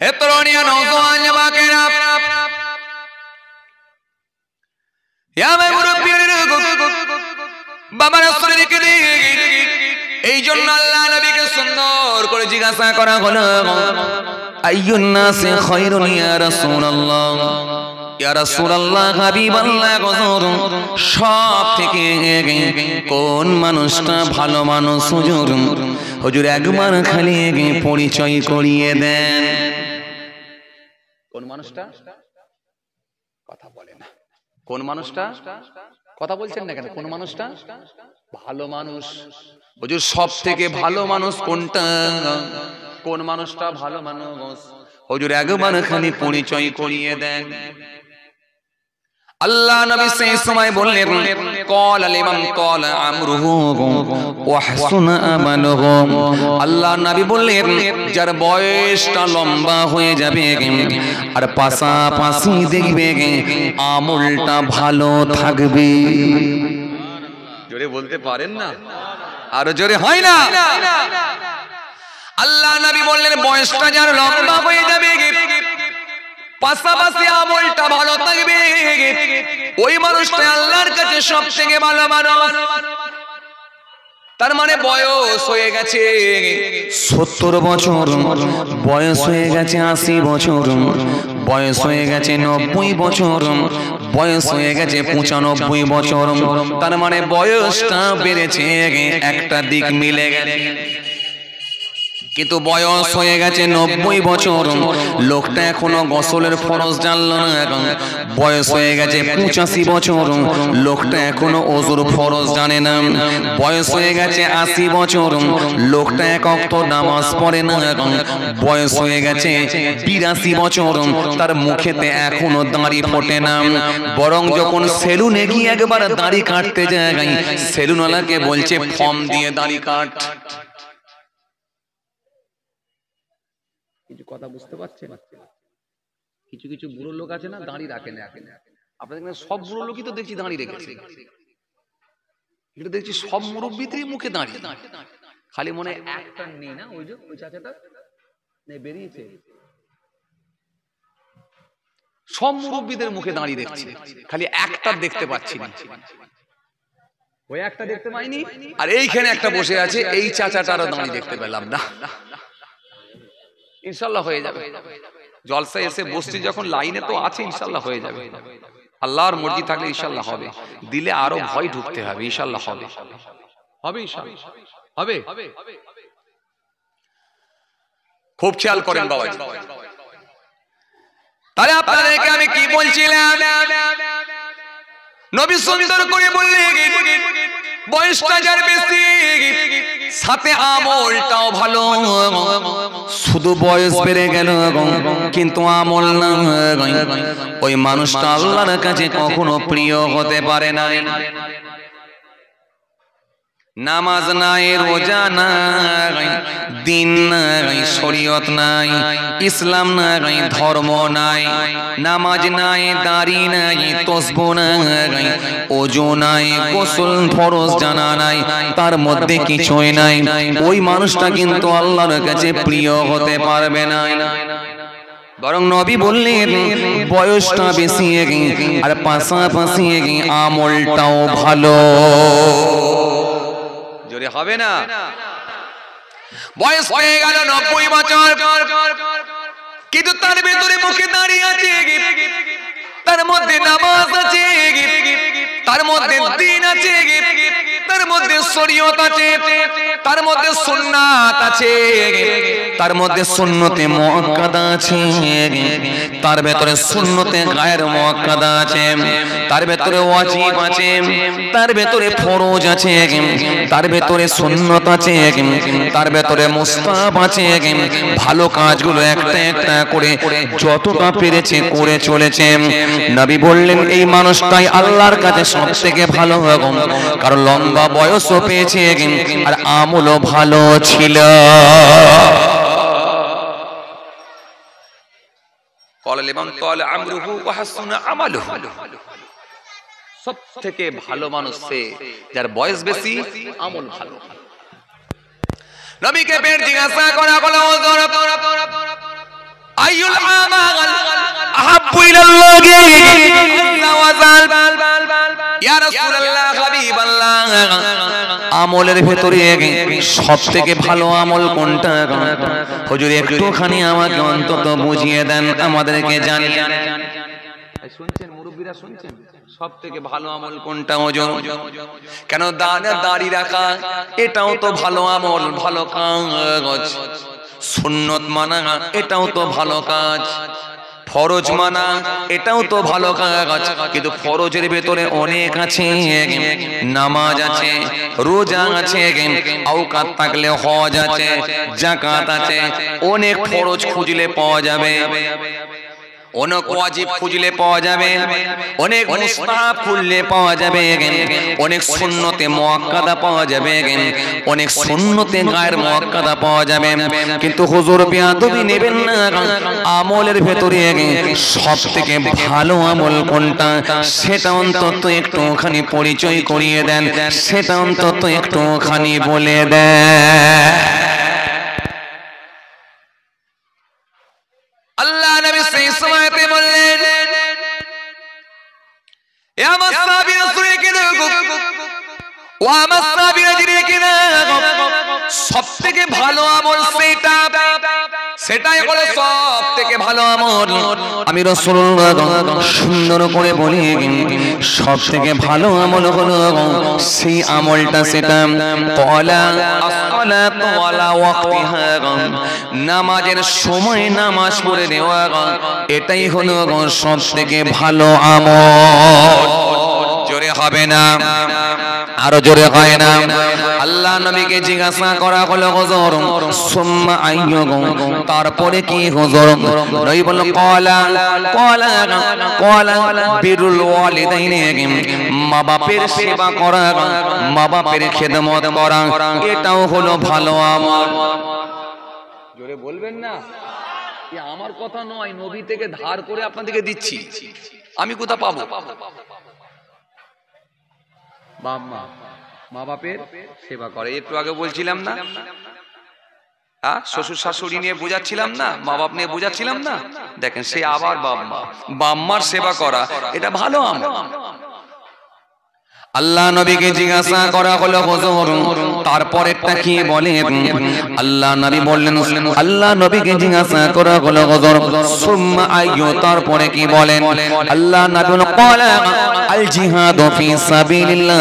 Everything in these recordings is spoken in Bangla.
হে তরুণিয়া নওজোয়ান যুবকেরা, ইয়া মুরব্বিরা, বাবা রাসূলের দিকে এই জন্য আল্লাহ নবীকে সুন্দর করে জিজ্ঞাসা করা হলো, আইয়ুন নাসি খায়রুন ইয়া রাসূলুল্লাহ, ইয়া রাসূলুল্লাহ, হাবিবাল্লাহ, সব থেকে কোন মানুষটা ভালো মানুষ হুজুর? হুজুর একবার খালি পরিচয় করিয়ে দেন। কোন মানুষটা? কথা বলে না। কোন মানুষটা? কথা বলছেন না কেন? কোন মানুষটা ভালো মানুষ? হুজুর সব থেকে ভালো মানুষ কোনটা? কোন মানুষটা ভালো মানুষ? হুজুর একবার খালি পরিচয় করিয়ে দেন। আল্লাহ নবী সেই সময় বললেন, ক্বালা লিমান ক্বালা আমরুহু ওয়া হাসুনা আমালুহু। আল্লাহ নবী বললেন, যার বয়সটা লম্বা হয়ে যাবে আর পাশাপাশি দেখবে আমলটা ভালো থাকবে। জোরে বলতে পারেন না? আরো জোরে হয় না? আল্লাহ নবী বললেন, বয়সটা যার লম্বা হয়ে যাবে পাশাপাশি আমলটা ভালো থাকবে, ওই মানুষটা আল্লাহর কাছে সব থেকে ভালো মানুষ। তার মানে বয়স হয়ে গেছে 70 বছর, বয়স হয়ে গেছে 80 বছর, বয়স হয়ে গেছে 90 বছর, বয়স হয়ে গেছে 95 বছর। তার মানে বয়সটা বেড়েছে, একটা দিক মিলে গেছে। কিন্তু বয়স হয়ে গেছে 90 বছর, লোকটা এখনো গোসলের ফরজ জানলো না। এখন বয়স হয়ে গেছে 85 বছর, লোকটা এখনো ওযুর ফরজ জানে না। বয়স হয়ে গেছে 80 বছর, লোকটা এক ওয়াক্ত নামাজ পড়ে না। এখন বয়স হয়ে গেছে 82 বছর, তার মুখেতে এখনো দাড়ি ফোটে না। বরং যখন সেলুনে গিয়ে একবার দাড়ি কাটতে যায়, সেলুনওয়ালাকে বলছে ফর্ম দিয়ে দাড়ি কাট। কিছু কথা বুঝতে পারছেন? কিছু কিছু বুড়ো লোক আছে না, দাঁড়ি রাখে না। আপনাদের সব বুড়ো লোকই তো দেখছি দাঁড়ি রেখেছে। এটা দেখছি সব মুরব্বিদেরই মুখে দাঁড়ি, খালি মনে একটা নেই না। ওই যে ওই চাচাটা বেরিয়েছে, সব মুরব্বিদের মুখে দাঁড়ি দেখছি, খালি একটা দেখতে পাচ্ছি না। ওই একটা দেখতে পাইনি, আর এইখানে একটা বসে আছে, এই চাচাটারও দাঁড়ি দেখতে পেলাম না। ইনশাআল্লাহ হয়ে যাবে। জলসায় এসে বসছি যখন, লাইনে তো আছে, ইনশাআল্লাহ হয়ে যাবে। আল্লাহর মর্জি থাকলে ইনশাআল্লাহ হবে। দিলে আরো ভয় ঢুকতে হবে, ইনশাআল্লাহ হবে, হবে, ইনশাআল্লাহ হবে। খুব খেয়াল করেন বাবাজি। তাহলে আপনাদেরকে আমি কি বলছিলাম? নবী সুন্দর করে বললেন, বয়সটা যার বেশি সাথে আমলটাও ভালো। শুধু বয়স বেড়ে গেল কিন্তু আমল না, ওই মানুষটা আল্লাহর কাছে কখনো প্রিয় হতে পারে না। নামাজ নাই, রোজা নাই, দিন নাই, শরীয়ত নাই, ইসলাম নাই, ধর্ম নাই, নামাজ নাই, দাড়ি নাই, তাসবিহ নাই, ওযু নাই, গোসল ফরজ জানা নাই, তার মধ্যে কিছুই নাই, ওই মানুষটা কিন্তু আল্লাহর কাছে প্রিয় হতে পারবে না। বরং নবী বললেন, বয়সটা বেশি আর পাশাপাশি আমলটাও ভালো। জোরে হবে না? বয়স হয়ে গেল 90 বছর, কিন্তু তার ভেতরে মুখে দাঁড়িয়ে আছে, তার মধ্যে নামাজ আছে, তার মধ্যে দ্বীন আছে, তার মধ্যে শরীয়ত আছে, তার মধ্যে সুন্নাত আছে, তার মধ্যে সুন্নতে মুআক্কাদা আছে, তার ভেতরে সুন্নতে গায়র মুআক্কাদা আছে, তার ভেতরে ওয়াজিব আছে, তার ভেতরে ফরজ আছে, তার ভেতরে সুন্নত আছে, তার ভেতরে মুস্তাহাব আছে। ভালো কাজগুলো একটা একটা করে যতটা পেরেছে করে চলেছে। নবী বললেন, এই মানুষটাই আল্লাহর কাছে সবথেকে ভালো, কারণ লম্বা বয়সও পেয়েছে আর আমলও ভালো ছিল। সব থেকে ভালো মানুষ সে যার বয়স বেশি, আমল ভালো। নবীকে ফের জিজ্ঞাসা করা হলো, ইলাল্লাহ ইয়া রাসূলুল্লাহ হাবিবাল্লাহ আমলের ভেতরে সবথেকে ভালো আমল কোনটা হুজুর একটুখানি আমাকে অন্তত বুঝিয়ে দেন আমাদেরকে জানিয়ে দেন শুনছেন মুরব্বিরা শুনছেন সবথেকে ভালো আমল কোনটা হুজুর কেন দাড়ি রাখা এটাও তো ভালো আমল ভালো কাজ সুন্নত মানা এটাও তো ভালো কাজ ফরজ মানা এটাও তো ভালো কাজ কিন্তু ফরজের ভেতরে অনেক আছে নামাজ আছে রোজা আছে আওকাত থাকলে হজ আছে যাকাত আছে অনেক ফরজ খুঁজলে পাওয়া যাবে অনেক ওয়াজিব খুঁজলে পাওয়া যাবে অনেক মুস্তাহাব খুঁজলে পাওয়া যাবে অনেক সুন্নতে মুআক্কাদা পাওয়া যাবে অনেক সুন্নতে গায়ের মুআক্কাদা পাওয়া যাবে কিন্তু হুজুর বেয়াদবি নেবেন না আমলের ভেতরে সবথেকে ভালো আমল কোনটা সেটা অন্তত একটুখানি পরিচয় করিয়ে দেন সেটা অন্তত একটুখানি বলে দেন আল্লাহ নবী সেই সময়তে বললেন এ আমার সাহাবীরা শুনে কিনা ও আমার সাহাবীরা জেনে কিনা সবথেকে ভালো আমল সেটাই হলো সবথেকে ভালো আমল আমি রাসূলুল্লাহ সুন্দর করে বলি সবথেকে ভালো আমল হলো সেই আমলটা সেটা ক্বালা আসসালাতু আলা ওয়াক্তিহা নামাজের সময় নামাজ পড়ে দেওয়া এটাই হলো সবথেকে ভালো আমল জোরে হবে না আরো জোরে হয় না আল্লাহ নবীকে জিজ্ঞাসা করা হলো হুজুর সুম্মা আইয়ুগু তারপরে কি হুজুর নবী বলল ক্বালা বিরুল ওয়ালিদাইনি মা বাপের সেবা করা মা বাপের খেদমত করা এটাও হলো ভালো আমল জোরে বলবেন না এ আমার কথা নয় নবী থেকে ধার করে আপনাদেরকে দিচ্ছি আমি কোথা পাবো মা বাপের সেবা করে একটু আগে বলছিলাম না শ্বশুর শাশুড়ি নিয়ে বোঝাচ্ছিলাম না মা বাপ নিয়ে বোঝাচ্ছিলাম না দেখেন সে আবার বাম্মার সেবা করা এটা ভালো আমল আল্লাহ নবীকে জিজ্ঞাসা করা হলো হুজুর তারপরেরটা কি বলেন আল্লাহ নবী বললেন আল্লাহ নবীকে জিজ্ঞাসা করা হলো হুজুর সুম্মা আইয়ু তারপরে কি বলেন আল্লাহ নবী ক্বালা আল জিহাদু ফি সাবিলিল্লাহ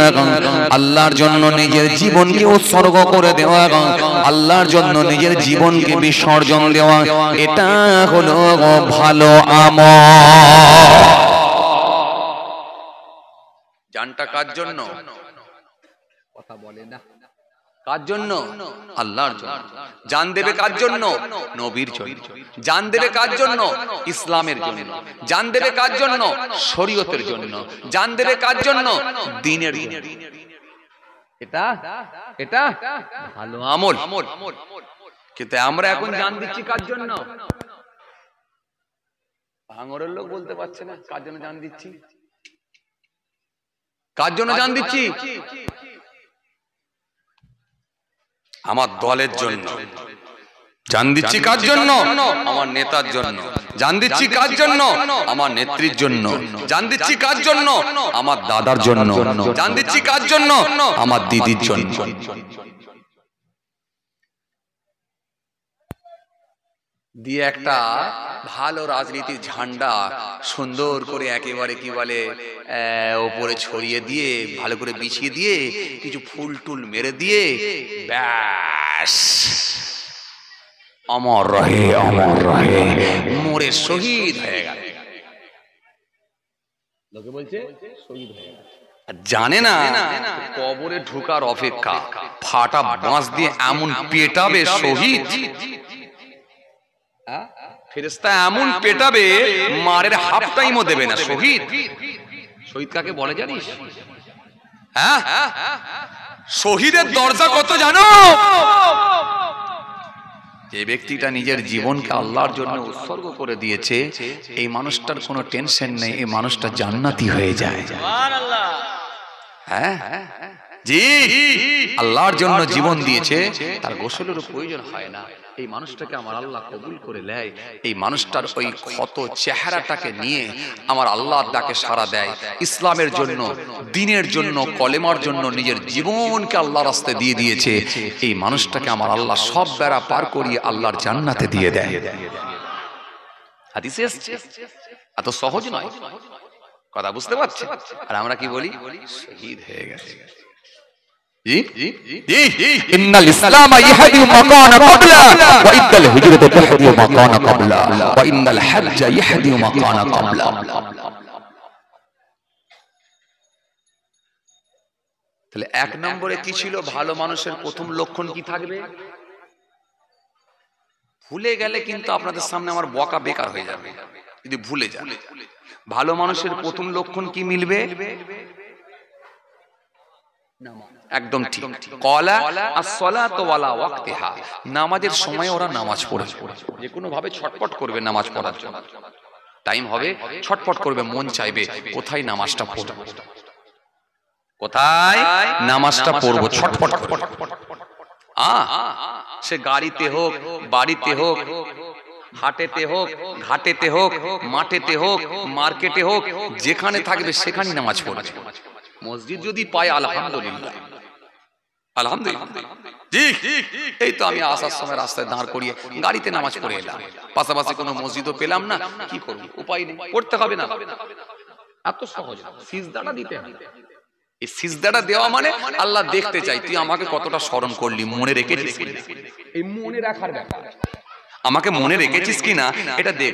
আল্লাহর জন্য নিজের জীবনকে উৎসর্গ করে দেওয়া আল্লাহর জন্য নিজের জীবনকে বিসর্জন দেওয়া এটা হলো ভালো আমল জানটা কার জন্য কথা বলে না কার জন্য আল্লাহর জন্য জান দেবে কার জন্য নবীর জন্য জান দেবে কার জন্য ইসলামের জন্য জান দেবে কার জন্য শরীয়তের জন্য জান দেবে কার জন্য দ্বীনের জন্য এটা এটা ভালো আমল কিন্তু আমরা এখন জান দিচ্ছি কার জন্য ভাঙরের লোক বলতে পারছে না কার জন্য জান দিচ্ছি কার জন্য জান দিচ্ছি আমার দলের জন্য জান দিচ্ছি কার জন্য আমার নেতার জন্য জান দিচ্ছি কার জন্য আমার নেত্রীর জন্য জান দিচ্ছি কার জন্য আমার দাদার জন্য জান দিচ্ছি কার জন্য আমার দিদির জন্য দিয়ে একটা ভালো রাজনীতির ঝান্ডা সুন্দর করে একেবারে কি বলে উপরে ছড়িয়ে দিয়ে ভালো করে বিছিয়ে দিয়ে কিছু ফুল টুল মেরে দিয়ে ব্যাস অমর রহে মরে শহীদ হয়ে গেল লোকে বলছে শহীদ হয়ে গেল জানে না কবরে ঢোকার অপেক্ষা ফাটা বাঁশ দিয়ে এমন পেটাবে শহীদ ফেরেশতা এমন পেটাবে মারের হাফ টাইমও দেবে না শহীদ শহীদ কাকে বলে জানিস হ্যাঁ শহীদের দরজা কত জানো যে ব্যক্তিটা নিজের জীবনকে আল্লাহর জন্য উৎসর্গ করে দিয়েছে এই মানুষটার কোনো টেনশন নেই এই মানুষটা জান্নাতি হয়ে যায় সুবহানাল্লাহ হ্যাঁ জি আল্লাহর জন্য জীবন দিয়েছে তার গোসলের প্রয়োজন হয় না এই মানুষটাকে আমার আল্লাহ কবুল করে নেয়, এই মানুষটার ওই ক্ষত চেহারাটাকে নিয়ে আমার আল্লাহর ডাকে সাড়া দেয়, ইসলামের জন্য, দ্বীনের জন্য, কলেমার জন্য নিজের জীবনকে আল্লাহর রাস্তায় দিয়ে দিয়েছে, এই মানুষটাকে আমার আল্লাহ সব বেড়া পার করিয়ে আল্লাহর জান্নাতে দিয়ে দেয়। হাদিসে এসেছে, এত সহজ নয়, কথা বুঝতে পারছেন? আর আমরা কি বলি? শহীদ হয়ে গেছে। ইন্নাল ইসলাম ইয়াহদি মাকানা ক্বাবলা ওয়া ইন্নাল হিজরাতা তাহদি মাকানা ক্বাবলা ওয়া ইন্নাল হজ্জ ইয়াহদি মাকানা ক্বাবলা। তাহলে এক নম্বরে কি ছিল? ভালো মানুষের প্রথম লক্ষণ কি থাকবে? ভুলে গেলে কিন্তু আপনাদের সামনে আমার বকা বেকার হয়ে যাবে যদি ভুলে যান। ভালো মানুষের প্রথম লক্ষণ কি মিলবে? একদম ঠিক। ক্বালা আস-সালাতু ওয়ালা ওয়াক্তিহা, নামাজের সময় ওরা নামাজ পড়ে, যে কোনো ভাবে ছটপট করবে নামাজ পড়ার জন্য। টাইম হবে ছটপট করবে, মন চাইবে কোথায় নামাজটা পড়ব, কোথায় নামাজটা পড়ব, ছটপট করবে। সে গাড়িতে হোক, বাড়িতে হোক, হাটেতে হোক, ঘাটেতে হোক, মাঠেতে হোক, মার্কেটে হোক, যেখানে থাকবে সেখানেই নামাজ পড়বে। মসজিদ যদি পায় আলহামদুলিল্লাহ, আলহামদুলিল্লাহ। জি, এই তো আমি আসার সময় রাস্তায় দাঁড় করিয়ে গাড়িতে নামাজ পড়ে এলাম, পাশাপাশি কোনো মসজিদও পেলাম না, কি করব? উপায় নেই, পড়তে হবে না। এত সহজ। সিজদাটা দিতে হবে। এই সিজদাটা দেওয়া মানে আল্লাহ দেখতে চাই তুই আমাকে কতটা স্মরণ করলি, মনে রেখেছিস। এই মনে রাখার ব্যাপার, আমাকে মনে রেখেছিস কিনা এটা দেখ।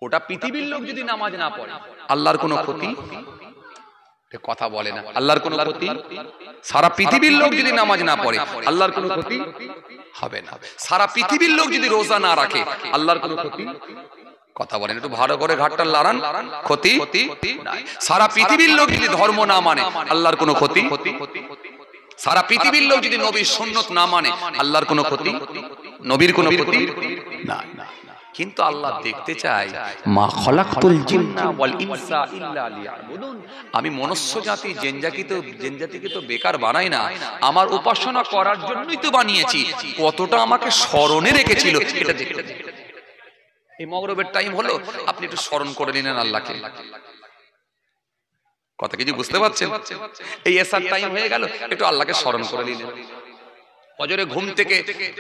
ওটা পৃথিবীর লোক যদি নামাজ না পড়ে আল্লাহর কোনো ক্ষতি? কথা বলে না। আল্লাহর কোনো ক্ষতি? সারা পৃথিবীর লোক যদি নামাজ না পড়ে আল্লাহর কোনো ক্ষতি হবে না। সারা পৃথিবীর লোক যদি রোজা না রাখে আল্লাহর কোনো ক্ষতি? কথা বলেন, একটু ভালো করে ঘাটটা লাড়ান। ক্ষতি নাই। সারা পৃথিবীর লোক যদি ধর্ম না মানে আল্লাহর কোনো ক্ষতি? সারা পৃথিবীর লোক যদি নবীর সুন্নত না মানে আল্লাহর কোনো ক্ষতি? নবীর কোনো ক্ষতি না। কিন্তু আল্লাহ দেখতে চায়, মা খলাকতুল জিন্না ওয়াল ইনসা ইল্লা লিয়াবুদুন, আমি মনুষ্য জাতি জিন জাতিকে তো বেকার বানাই না, আমার উপাসনা করার জন্যই তো বানিয়েছি। কতটা আমাকে স্মরণে রেখেছিল এটা দেখতে। এই মাগরিবের টাইম হলো, আপনি একটু স্মরণ করে নিলেন আল্লাহকে। কথা কি বুঝতে পারছেন? এই এশার টাইম হয়ে গেল, একটু আল্লাহকে স্মরণ করে নিলেন। ফজরে ঘুম থেকে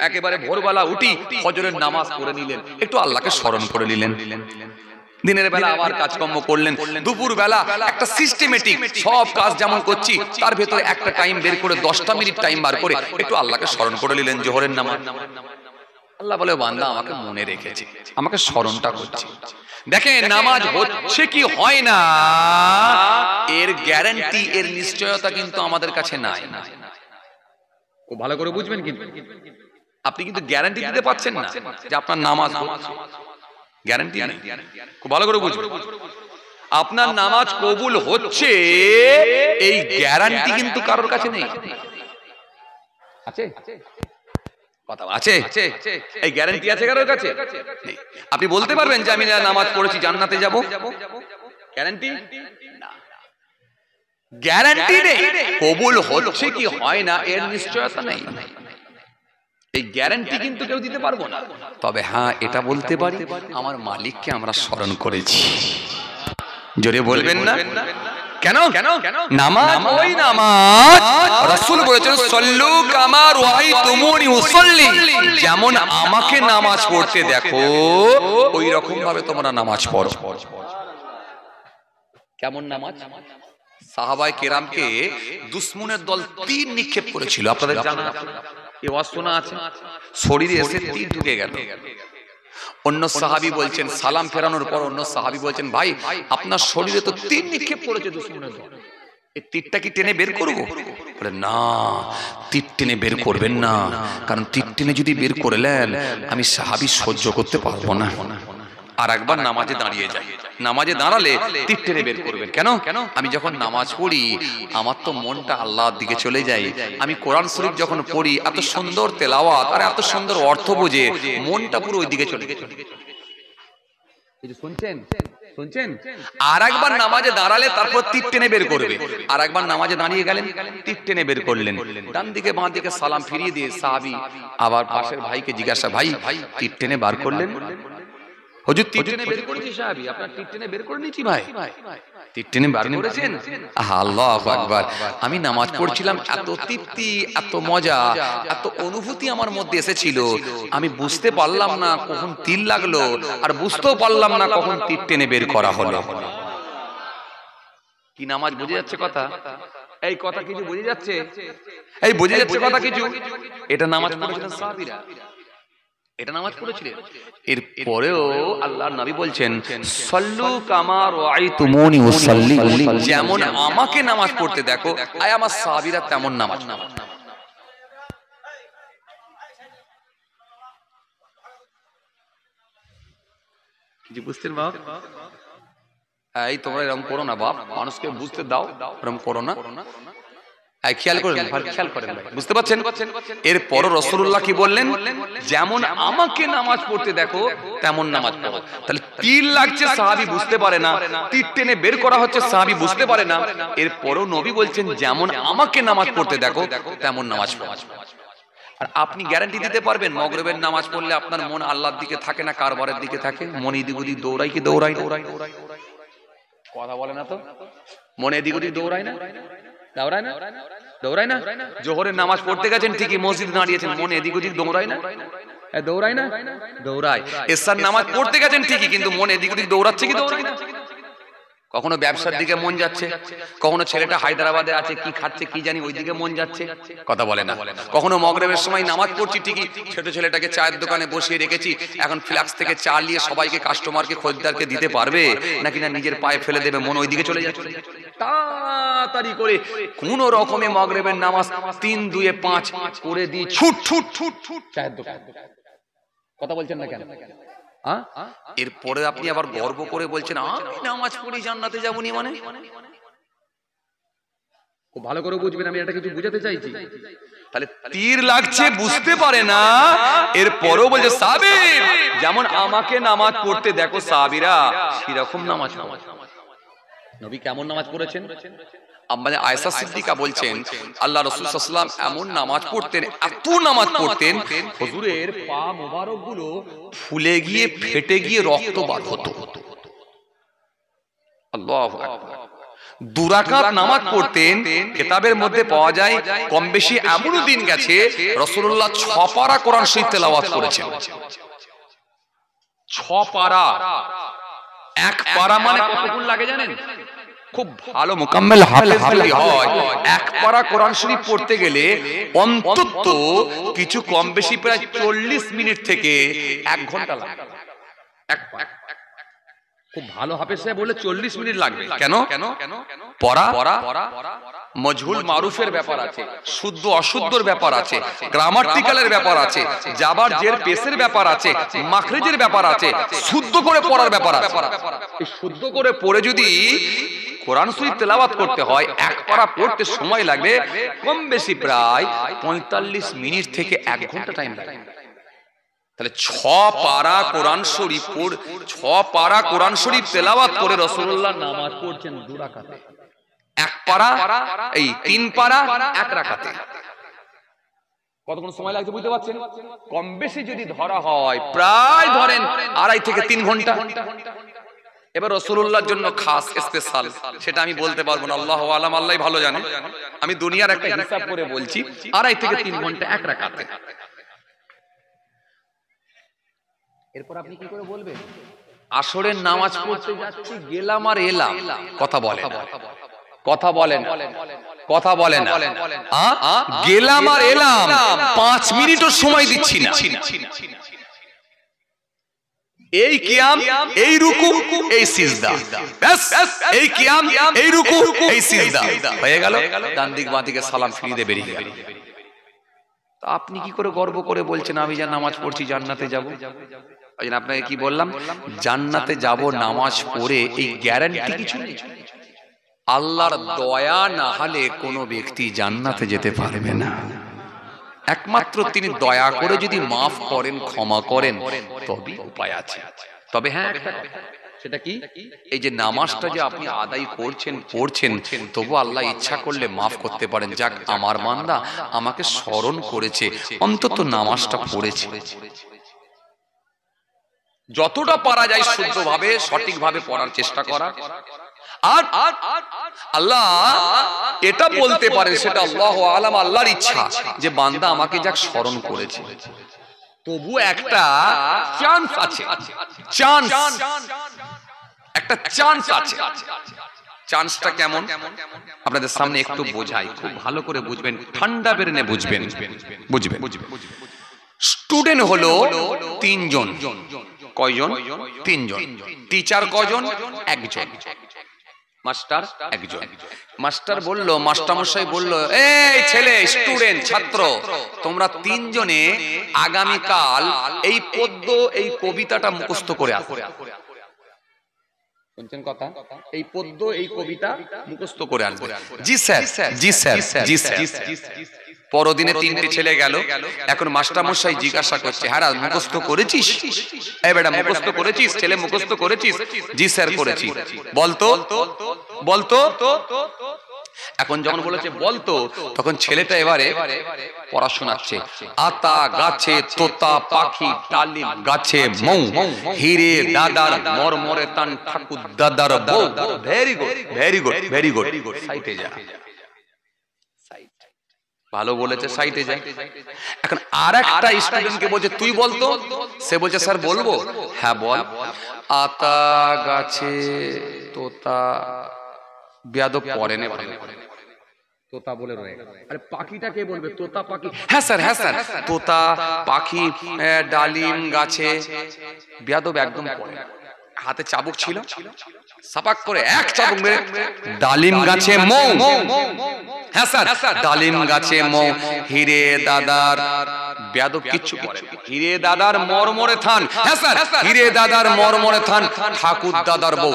একেবারে ভোরবেলা উঠি ফজরের নামাজ পড়ে নিলেন, একটু আল্লাহকে স্মরণ করে নিলেন। দিনের বেলা আবার কাজকর্ম করলেন, দুপুর বেলা একটা সিস্টেমেটিক সব কাজ যেমন করছি তার ভেতরে একটা টাইম বের করে 10টা মিনিট টাইম বার করে একটু আল্লাহকে স্মরণ করে নিলেন। জোহরের নামাজ, আল্লাহ বলে বান্দা আমাকে মনে রেখেছে, আমাকে স্মরণটা করছে। দেখেন নামাজ হচ্ছে কি হয় না এর গ্যারান্টি, এর নিশ্চয়তা কিন্তু আমাদের কাছে নাই। খুব ভালো করে বুঝবেন, কিন্তু আপনি কিন্তু গ্যারান্টি দিতে পারছেন না যে আপনার নামাজ হচ্ছে, গ্যারান্টি নেই। খুব ভালো করে বুঝবেন, আপনার নামাজ কবুল হচ্ছে এই গ্যারান্টি কিন্তু কারোর কাছে নেই। আছে কথা আছে? এই গ্যারান্টি আছে কারোর কাছে? আপনি বলতে পারবেন যে আমি নামাজ পড়েছি জান্নাতে যাব? গ্যারান্টি না, গ্যারান্টি নেই। কবুল হচ্ছে কি হয় না এর নিশ্চয়তা নেই, এই গ্যারান্টি কিন্তু কেউ দিতে পারবো না। তবে হ্যাঁ এটা বলতে পারি আমার মালিককে আমরা স্মরণ করেছি। জোরে বলবেন না? কেন? নামাজ ওই নামাজ রাসূল বলেছেন সল্লু কামা রাআইতুমুনি উসাল্লি, যেমন আমাকে নামাজ পড়তে দেখো ওই রকম ভাবে তোমরা নামাজ পড়ো। কেমন নামাজ? সাহাবায়ে কেরামকে দুশমনের দল তীর নিক্ষেপ করেছিল, আপনাদের জানা আছে, এই ওয়াজ শোনা আছে। শরীরে এসে তীর ঢুকে গেল। অন্য সাহাবী বলছেন, সালাম ফেরানোর পর অন্য সাহাবী বলছেন, ভাই আপনার শরীরে তো তীর নিক্ষেপ করেছে দুশমনের দল, এই তীরটা কি টেনে বের করব? বলে না, তীর টেনে বের করবেন না, কারণ তীর টেনে যদি বের করলেন আমি সাহাবী সহ্য করতে পারবো না। আর একবার নামাজে দাঁড়িয়ে যায়, নামাজে দাঁড়ালে তীর টেনে বের করবেন। কেন? আমি যখন নামাজ পড়ি আমার তো মনটা আল্লাহর দিকে চলে যায়। আমি কোরআন শরীফ যখন পড়ি এত সুন্দর তেলাওয়াত আর এত সুন্দর অর্থ বুঝে মনটা পুরো ওই দিকে চলে গেছে। এই যে শুনছেন শুনছেন? আর একবার নামাজে দাঁড়ালে তারপর তীর টেনে বের করবে। আর একবার নামাজে দাঁড়িয়ে গেলেন, তীর টেনে বের করলেন। ডান দিকে বাঁ দিকে সালাম ফিরিয়ে দিয়ে সাহাবী আবার পাশের ভাইকে জিজ্ঞাসা, ভাই তীর টেনে বার করলেন? হুজুর তীর টেনে বের করেছি সাহাবী, আপনার তীর টেনে বের করে নিয়েছি ভাই। তীর টেনে বার করেছেন? আল্লাহু আকবার। আমি নামাজ পড়ছিলাম, এত তৃপ্তি, এত মজা, এত অনুভূতি আমার মধ্যে এসেছিল, আমি বুঝতে পারলাম না কখন তীর লাগলো, আর বুঝতেও পারলাম না কখন তীর টেনে বের করা হলো। কি নামাজ? বুঝে যাচ্ছে কথা? এই কথা কিছু বুঝে যাচ্ছে? এই বুঝে যাচ্ছে কথা কিছু? এটা নামাজ পড়েছিলেন সাহাবীরা, এটা নামাজ পড়েছিলেন। এর পরেও আল্লাহর নবী বলছেন, সাল্লু কামা রাআইতুমুনি উসাল্লি, যেমন আমাকে নামাজ পড়তে দেখো, আয় আমার সাহাবীরা তেমন নামাজ পড়ো। কি বুঝতেন বাপ? এই তোমরা এরকম করো না বাপ, মানুষকে বুঝতে দাও, এরকম করো না। খেয়াল করেন, খেয়াল করেন, বুঝতে পারছেন? এরপর রাসূলুল্লাহ কি বললেন? যেমন আমাকে নামাজ পড়তে দেখো তেমন নামাজ পড়ো। তাহলে তীর লাগছে সাহাবী বুঝতে পারে না, তীর টেনে বের করা হচ্ছে সাহাবী বুঝতে পারে না, এরপরও নবী বলছেন যেমন আমাকে নামাজ পড়তে দেখো তেমন নামাজ পড়ো। আর আপনি গ্যারান্টি দিতে পারবেন মাগরিবের নামাজ পড়লে আপনার মন আল্লাহর দিকে থাকে না কারবারের দিকে থাকে? মন এদিক ওদিক দৌড়াই কি দৌড়াই? কথা বলে না তো? মন এদিক ওদিক দৌড়ায় না? দৌড়ায় না? দৌড়ায় না? জোহরের নামাজ পড়তে গেছেন ঠিকই, মসজিদে দাঁড়িয়েছেন, মনে এদিক ওদিক দৌড়ায় না? দৌড়ায় না? দৌড়ায়। এশার নামাজ পড়তে গেছেন ঠিকই, কিন্তু মনে এদিক ওদিক দৌড়াচ্ছে কি দৌড়ায় না? কখনো ব্যবসার দিকে মন যাচ্ছে, কখনো ছেলেটা হায়দ্রাবাদে আছে, কি খাচ্ছে কি জানি ওই দিকে মন যাচ্ছে, কথা বলে না। কখনো মাগরিবের সময় নামাজ পড়ছি ঠিকই, ছোট ছেলেটাকে চায়ের দোকানে বসিয়ে রেখেছি, এখন ফ্লাক্স থেকে চা নিয়ে সবাইকে কাস্টমারকে খরিদ্দারকে দিতে পারবে নাকি না নিজের পায়ে ফেলে দেবে, মন ওই দিকে চলে যাচ্ছে। তাড়াতাড়ি করে কোন রকমে মাগরিবের নামাজ 3 2 5 করে দিয়ে ছুট ছুট ছুট ছুট চায়ের দোকান। কথা বলছেন না কেন? এরপরে আপনি আবার গর্ব করে বলছেন আমি নামাজ পড়ি জান্নাতে যাবনি, মানে খুব ভালো করে বুঝবেন, আমি এটা কিছু বুঝাতে চাইছি। তাহলে তীর লাগছে বুঝতে পারে না, এরপরও বলছে সাহাবী যেমন আমাকে নামাজ পড়তে দেখো সাহাবীরা সেরকম নামাজ পড়ো। নবী কেমন নামাজ পড়েছেন? আম্মা আয়েশা সিদ্দিকা বলছেন আল্লাহ রাসূল সাল্লাল্লাহু আলাইহি ওয়াসাল্লাম এমন নামাজ পড়তেন, এত নামাজ পড়তেন, হুজুরের পা মোবারক গুলো ফুলে গিয়ে ফেটে গিয়ে রক্ত বার হতো। আল্লাহু আকবার। 2 রাকাত নামাজ পড়তেন, কিতাবের মধ্যে পাওয়া যায় কম বেশি এমনও দিন গেছে রাসূলুল্লাহ 6 পারা কোরআন শরীফ তেলাওয়াত করেছেন। 6 পারা। 1 পারা মানে কতক্ষণ লাগে জানেন? খুব ভালো মুকাম্মেল হাফেজ যদি হয় 1 পারা কোরআন শরীফ পড়তে গেলে অন্তত কিছু কম বেশি প্রায় 40 মিনিট থেকে 1 ঘন্টা লাগে। খুব ভালো হাফেজ সাহেব বলে 40 মিনিট লাগবে। কেন? পড়া মজহুল মারুফের ব্যাপার আছে, শুদ্ধ অশুদ্ধর ব্যাপার আছে, গ্রামাটিক্যালের ব্যাপার আছে, জাবার জের পেশের ব্যাপার আছে, মাখরেজের ব্যাপার আছে, শুদ্ধ করে পড়ার ব্যাপার আছে। এই শুদ্ধ করে পড়ে যদি কোরআন শরীফ তেলাওয়াত করতে হয় 1 পারা পড়তে সময় লাগবে কম বেশি প্রায় 45 মিনিট থেকে 1 ঘন্টা টাইম লাগে। তাহলে 6 পারা কোরআন শরীফ 6 পারা কোরআন শরীফ তেলাওয়াত করে রাসূলুল্লাহ নামাজ পড়ছেন 2 রাকাতে। 1 পারা এই 3 পারা 1 রাকাতে। কতক্ষণ সময় লাগছে বুঝতে পারছেন? কম বেশি যদি ধরা হয় প্রায় ধরেন 2.5 থেকে 3 ঘন্টা। এবার রাসূলুল্লাহর জন্য খাস স্পেশাল সেটা আমি বলতে পারবো না, আল্লাহু আলাম, আল্লাহই ভালো জানে। আমি দুনিয়ার একটা হিসাব করে বলছি 2.5 থেকে 3 ঘন্টা 1 রাকাতে। এরপর আপনি কি করে বলবেন আসরের নামাজ পড়তে যাচ্ছি গেলাম আর এলাম? কথা বলেন, কথা বলেন, কথা বলেন, গেলাম আর এলাম 5 মিনিটও সময় দিচ্ছি না। এই কিয়াম, এই রুকু, এই সিজদা, ব্যাস এই কিয়াম, এই রুকু, এই সিজদা হয়ে গেল, ডান দিক বাঁ দিকে সালাম ফিরিয়ে দিয়ে বেরিয়ে গেল। তা আপনি কি করে গর্ব করে বলছেন আমি যা নামাজ পড়ছি জান্নাতে যাব? আপনাকে কি বললাম, জান্নাতে যাব নামাজ পড়ে এই গ্যারান্টি কিছু নেই। আল্লাহর দয়া না হলে কোনো ব্যক্তি জান্নাতে যেতে পারবে না। একমাত্র তিনি দয়া করে যদি মাফ করেন, ক্ষমা করেন, তবেই উপায় আছে। তবে হ্যাঁ, সেটা কি? এই যে নামাজটা যে আপনি আদায় করছেন পড়ছেন, তবু আল্লাহ ইচ্ছা করলে মাফ করতে পারেন। যাক, আমার বান্দা আমাকে স্মরণ করেছে, অন্তত নামাজটা পড়েছে। যতটা পারা যায় শুদ্ধভাবে সঠিকভাবে পড়ার চেষ্টা করা। আর আল্লাহ এটা বলতে পারে, সেটা আল্লাহু আলাম, আল্লাহর ইচ্ছা, যে বান্দা আমাকে যাক স্মরণ করেছে, তবু একটা চান্স আছে, একটা চান্স আছে। চান্সটা কেমন আপনাদের সামনে একটু বোঝাই, খুব ভালো করে বুঝবেন, ঠান্ডা বেরেনে বুঝবেন। স্টুডেন্ট হলো তিনজন। কয়জন? তিনজন। টিচার কজন? একজন। মাস্টার একজন। মাস্টার বলল, মাস্টারমশাই বলল, এই ছেলে, স্টুডেন্ট, ছাত্র, তোমরা তিনজনে আগামীকাল এই পদ্য, এই কবিতাটা মুখস্থ করে আসো। শুনছেন কথা? এই পদ্য, এই কবিতা মুখস্থ করে আসবে। জি স্যার, জি স্যার, জি স্যার। পরদিনে তিনটে ছেলে গেল। এখন মাস্টারমশাই জিজ্ঞাসা করছে, হ্যাঁ মুখস্থ করেছিস? এই বেটা মুখস্থ করেছিস? ছেলে মুখস্থ করেছিস? জি স্যার করেছি। বলতো বলতো। এখন যখন বলেছে বলতো, তখন ছেলেটা এবারে পড়া শোনাচ্ছে। আতা গাছে তোতা পাখি, ডালিম গাছে মৌ, হিরে দাদার মরমরে তান, ঠাকুর দাদার বউ। Very good, very good, very good. সাইটে যা। ভালো বলেছে, সাইটে যায়। এখন আর একটা স্টুডেন্টকে বলছে, তুই বলতো। সে বলছে, স্যার বলবো। হ্যাঁ বল। আতা গাছে তোতা, বেয়াদব পড়ে নে, তোতা বলে রয়ে গেল। আরে পাখিটা কে বলবে? তোতা পাখি। হ্যাঁ স্যার, হ্যাঁ স্যার, তোতা পাখি, ডালিম গাছে। বেয়াদব একদম পড়ে। হাতে চাবুক ছিল, সাপাক করে এক চাবুক মেরে, ডালিম গাছে মৌ। হ্যাঁ স্যার, ডালিম গাছে মৌ, হিরে দাদার। বেয়াদব কিচ্ছু পড়ে না। হিরে দাদার মরমরে থান। হ্যাঁ স্যার, হিরে দাদার মরমরে থান, ঠাকুর দাদার বউ।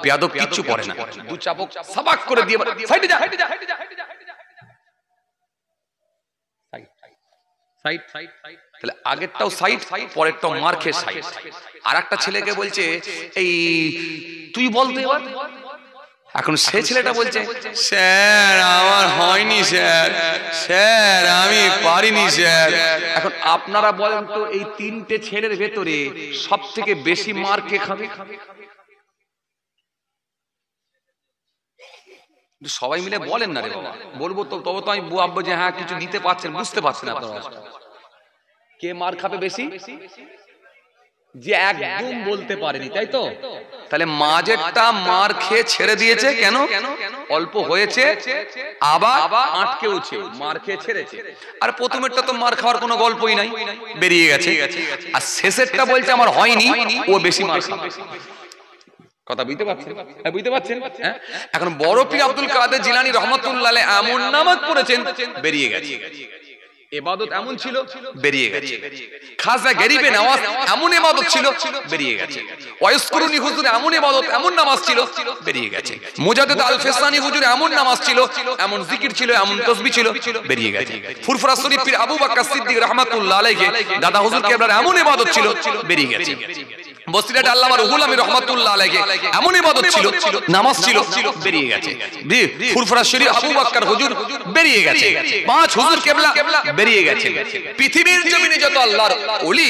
বেয়াদব কিচ্ছু পড়ে না। দু চাবুক সাপাক করে দিয়ে সাইডে যা, সাইডে যা, সাইডে যা। তাহলে আগেরটাও সাইড, পরেরটাও মার খেয়ে সাইড। আর একটা ছেলেকে বলছে, এই তুই বলতে। এখন সে ছেলেটা বলছে, স্যার আমার হয়নি স্যার, স্যার আমি পারিনি স্যার। এখন আপনারা বলেন তো, এই তিনটে ছেলের ভেতরে সব থেকে বেশি মার কে খাবে? সবাই মিলে বলেন না রে বাবা। বলবো তো, তবে তো আমি ভাববো যে হ্যাঁ কিছু নিতে পারছেন, বুঝতে পারছেন আপনারা। কে মার খাবে বেশি? যে একদম বলতে পারেনি, তাই তো? তাহলে মাঝেরটা মার খেয়ে ছেড়ে দিয়েছে কেন? অল্প হয়েছে, আবার আটকেওছে, মার খেয়ে ছেড়েছে। আর প্রথমেরটা তো মার খাওয়ার কোনো গল্পই নাই, বেরিয়ে গেছে। আর শেষেরটা বলছে আমার হয়নি, ও বেশি মার খাবে। কথা বুঝতে পারছেন? বুঝতে পারছেন? এখন বড় পীর আব্দুল কাদের জিলানী রহমাতুল্লাহ আলাইহি এমন নামাজ পড়েছেন, বেরিয়ে গেছে। ইবাদত এমন ছিল, বেরিয়ে গেছে। খাজা গরিবে নওয়াজ এমন ইবাদত ছিল, বেরিয়ে গেছে। ওয়াইসকুরুনি হুজুর এমন ইবাদত, এমন নামাজ ছিল, বেরিয়ে গেছে। মুজাদ্দিদ আল ফেসানি হুজুর এমন নামাজ ছিল, এমন জিকির ছিল, এমন তাসবিহ ছিল, বেরিয়ে গেছে। ফুরফুরা শরীফ পীর আবু বকর সিদ্দিক রাহমাতুল্লাহ আলাইহি দাদা হুজুর কেবলার এমন ইবাদত ছিল, বেরিয়ে গেছে। বসিরাট আল্লামা রুহুল আমিন রাহমাতুল্লাহ আলাইহি এমন ইবাদত ছিল, নামাজ ছিল, বেরিয়ে গেছে। ফুরফুরা শরীফ আবু বকর হুজুর বেরিয়ে গেছে। পাঁচ হুজুর কেবলা বেরিয়ে গেছে। পৃথিবীর জমিনে যত আল্লাহর ওলি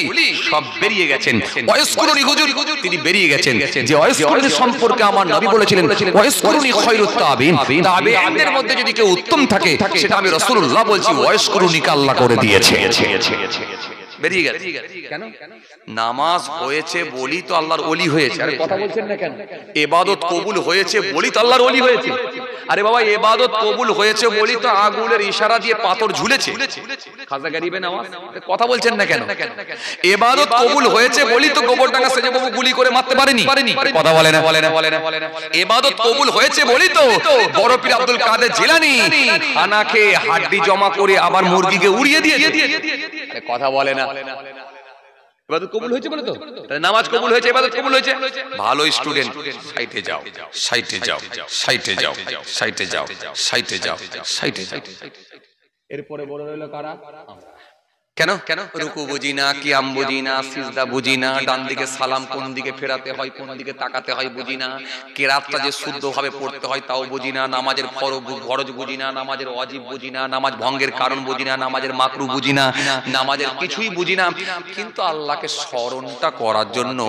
সব বেরিয়ে গেছেন। ওয়াইসকুরুনি হুজুর তিনি বেরিয়ে গেছেন। যে ওয়াইসকুরুনি সম্পর্কে আমার নবী বলেছিলেন, ওয়াইসকুরুনি খায়রুত তাবিন, তাবিঈনদের মধ্যে যদি কেউ উত্তম থাকে সেটা আমি রাসূলুল্লাহ বলছি, ওয়াইসকুরুনিকে আল্লাহ করে দিয়েছে। বেরিয়ে গেছে কেন? নামাজ হয়েছে বলি তো আল্লাহর ওলি হয়েছে। আরে কথা বলছেন না কেন? ইবাদত কবুল হয়েছে বলি তো আল্লাহর ওলি হয়েছে। আরে বাবা, ইবাদত কবুল হয়েছে বলি তো আগুনের ইশারা দিয়ে পাথর ঝুলেছে। খাজা গরিবে নওয়াজ কথা বলছেন না কেন? ইবাদত কবুল হয়েছে বলি তো গোবরডাঙ্গা সেজে বাবু গুলি করে মারতে পারেনি। কথা বলে না, বলে না, বলে না। ইবাদত কবুল হয়েছে বলি তো বড় পীর আব্দুল কাদের জিলানী খানাকে হাড্ডি জমা করে আবার মুরগিকে উড়িয়ে দিয়েছে। কথা বলে না। ইবাদত কবুল হয়েছে বলে তো, নামাজ কবুল হয়েছে, ইবাদত কবুল হয়েছে। ভালো স্টুডেন্ট সাইটে যাও, সাইটে যাও, সাইটে যাও, সাইটে যাও, সাইটে যাও, সাইটে যাও। এরপরে বড় রইল কারা? কেন কেন রুকু বুঝি না, কিয়াম বুঝি না, সিজদা বুঝি না, ডান দিকে সালাম কোন দিকে ফেরাতে হয়, কোন দিকে তাকাতে হয় বুঝি না, কেরাতটা যে শুদ্ধভাবে পড়তে হয় তাও বুঝি না, নামাজের ফরজ বুঝি না, নামাজের ওয়াজিব বুঝি না, নামাজ ভঙ্গের কারণ বুঝি না, নামাজের মাকরু বুঝি না, নামাজের কিছুই বুঝি না। কিন্তু আল্লাহকে স্মরণটা করার জন্য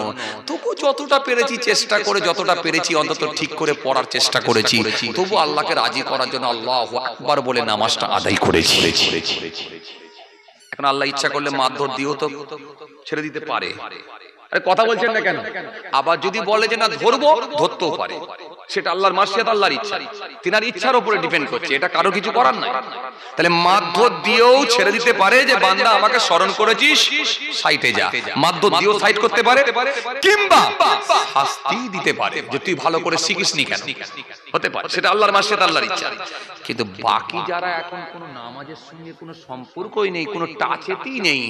তবু যতটা পেরেছি চেষ্টা করে, যতটা পেরেছি অন্তত ঠিক করে পড়ার চেষ্টা করেছি, তবু আল্লাহকে রাজি করার জন্য আল্লাহু আকবার বলে নামাজটা আদায় করেছি। এখন আল্লাহ ইচ্ছা করলে মারধর দিয়েও তো ছেড়ে দিতে পারে। আরে কথা বলছেন না কেন? আবার যদি বলে যে না ধরবো, ধরতেও পারে, সেটা আল্লাহর মার্শিয়াত, আল্লাহর ইচ্ছা, তিনার ইচ্ছার উপরে ডিপেন্ড করছে, এটা কারো কিছু করার নাই। তাহলে মারধর দিয়েও ছেড়ে দিতে পারে যে বান্দা আমাকে স্মরণ করেছিস, সাইটে যা, মারধর দিয়েও সাইড করতে পারে, কিংবা শাস্তি দিতে পারে যে তুই ভালো করে শিখিসনি কেন, হতে পারে, সেটা আল্লাহর মার্শিয়াত, আল্লাহর ইচ্ছা। কিন্তু বাকি যারা এখন কোনো নামাজের সঙ্গে কোনো সম্পর্কই নেই, কোনো টাচেতেই নেই,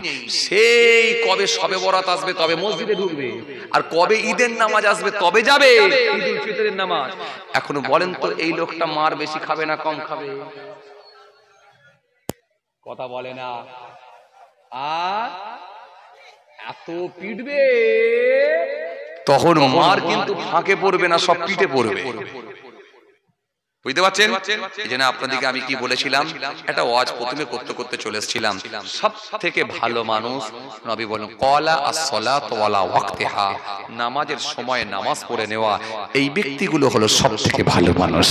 সেই কবে শবে বরাত আসবে তবে মসজিদে ঢুকবে, আর কবে ঈদের নামাজ আসবে তবে যাবে ঈদুল ফিতরের নামাজ। এখনো বলেন তো এই লোকটা মার বেশি খাবে না কম খাবে? কথা বলে না। আর এত পিটবে তখন মার কিন্তু ফাঁকে পড়বে না, সব পিঠে পড়বে। বুঝতে পারছেন? এই জন্য আপনাদেরকে আমি কি বলেছিলাম, একটা ওয়াজ প্রথমে করতে করতে চলে এসেছিলাম, সব থেকে ভালো মানুষ নবী বলেন ক্বালা আস-সালাতু ওয়ালা ওয়াক্তিহা, নামাজের সময় নামাজ পড়ে নেওয়া, এই ব্যক্তিগুলো হলো সব থেকে ভালো মানুষ।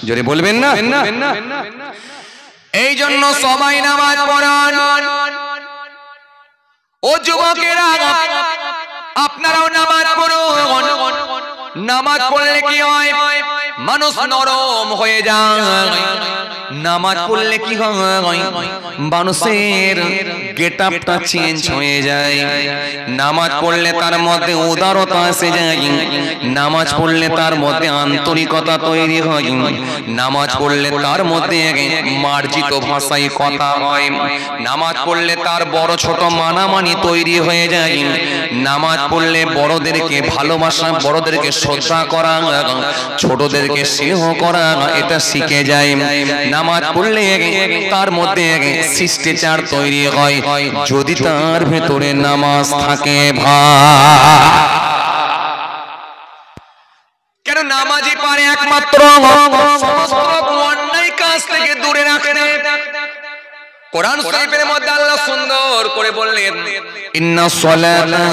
জোরে বলবেন না? এই জন্য সবাই নামাজ পড়ান। ও যুবকেরা আপনারাও নামাজ পড়ুন। নামাজ পড়লে কি হয়? মানুষ নরম হয়ে যায়। নামাজ পড়লে কি হয়? মানুষের গেটআপটা চেঞ্জ হয়ে যায়। নামাজ পড়লে তার মধ্যে উদারতা এসে যায়। নামাজ পড়লে তার মধ্যে আন্তরিকতা তৈরি হয়। নামাজ পড়লে তার মধ্যে মার্জিত ভাষায় কথা হয়। নামাজ পড়লে তার বড় ছোট মানামানি তৈরি হয়ে যায়। নামাজ পড়লে বড়দেরকে ভালোবাসা, বড়দেরকে শ্রদ্ধা করা, ছোটদেরকে স্নেহ করা, এটা শিখে যায়। নামাজ পড়লে তার মধ্যে শিষ্টাচার তৈরি হয়, যদি তার ভেতরে নামাজ থাকে। কেন নামাজই পারে একমাত্র সমস্ত অন্যায় কাজ থেকে দূরে রাখতে। কোরআন শরীফের মধ্যে আল্লাহ সুন্দর করে বললেন ইন্নাস সালাতা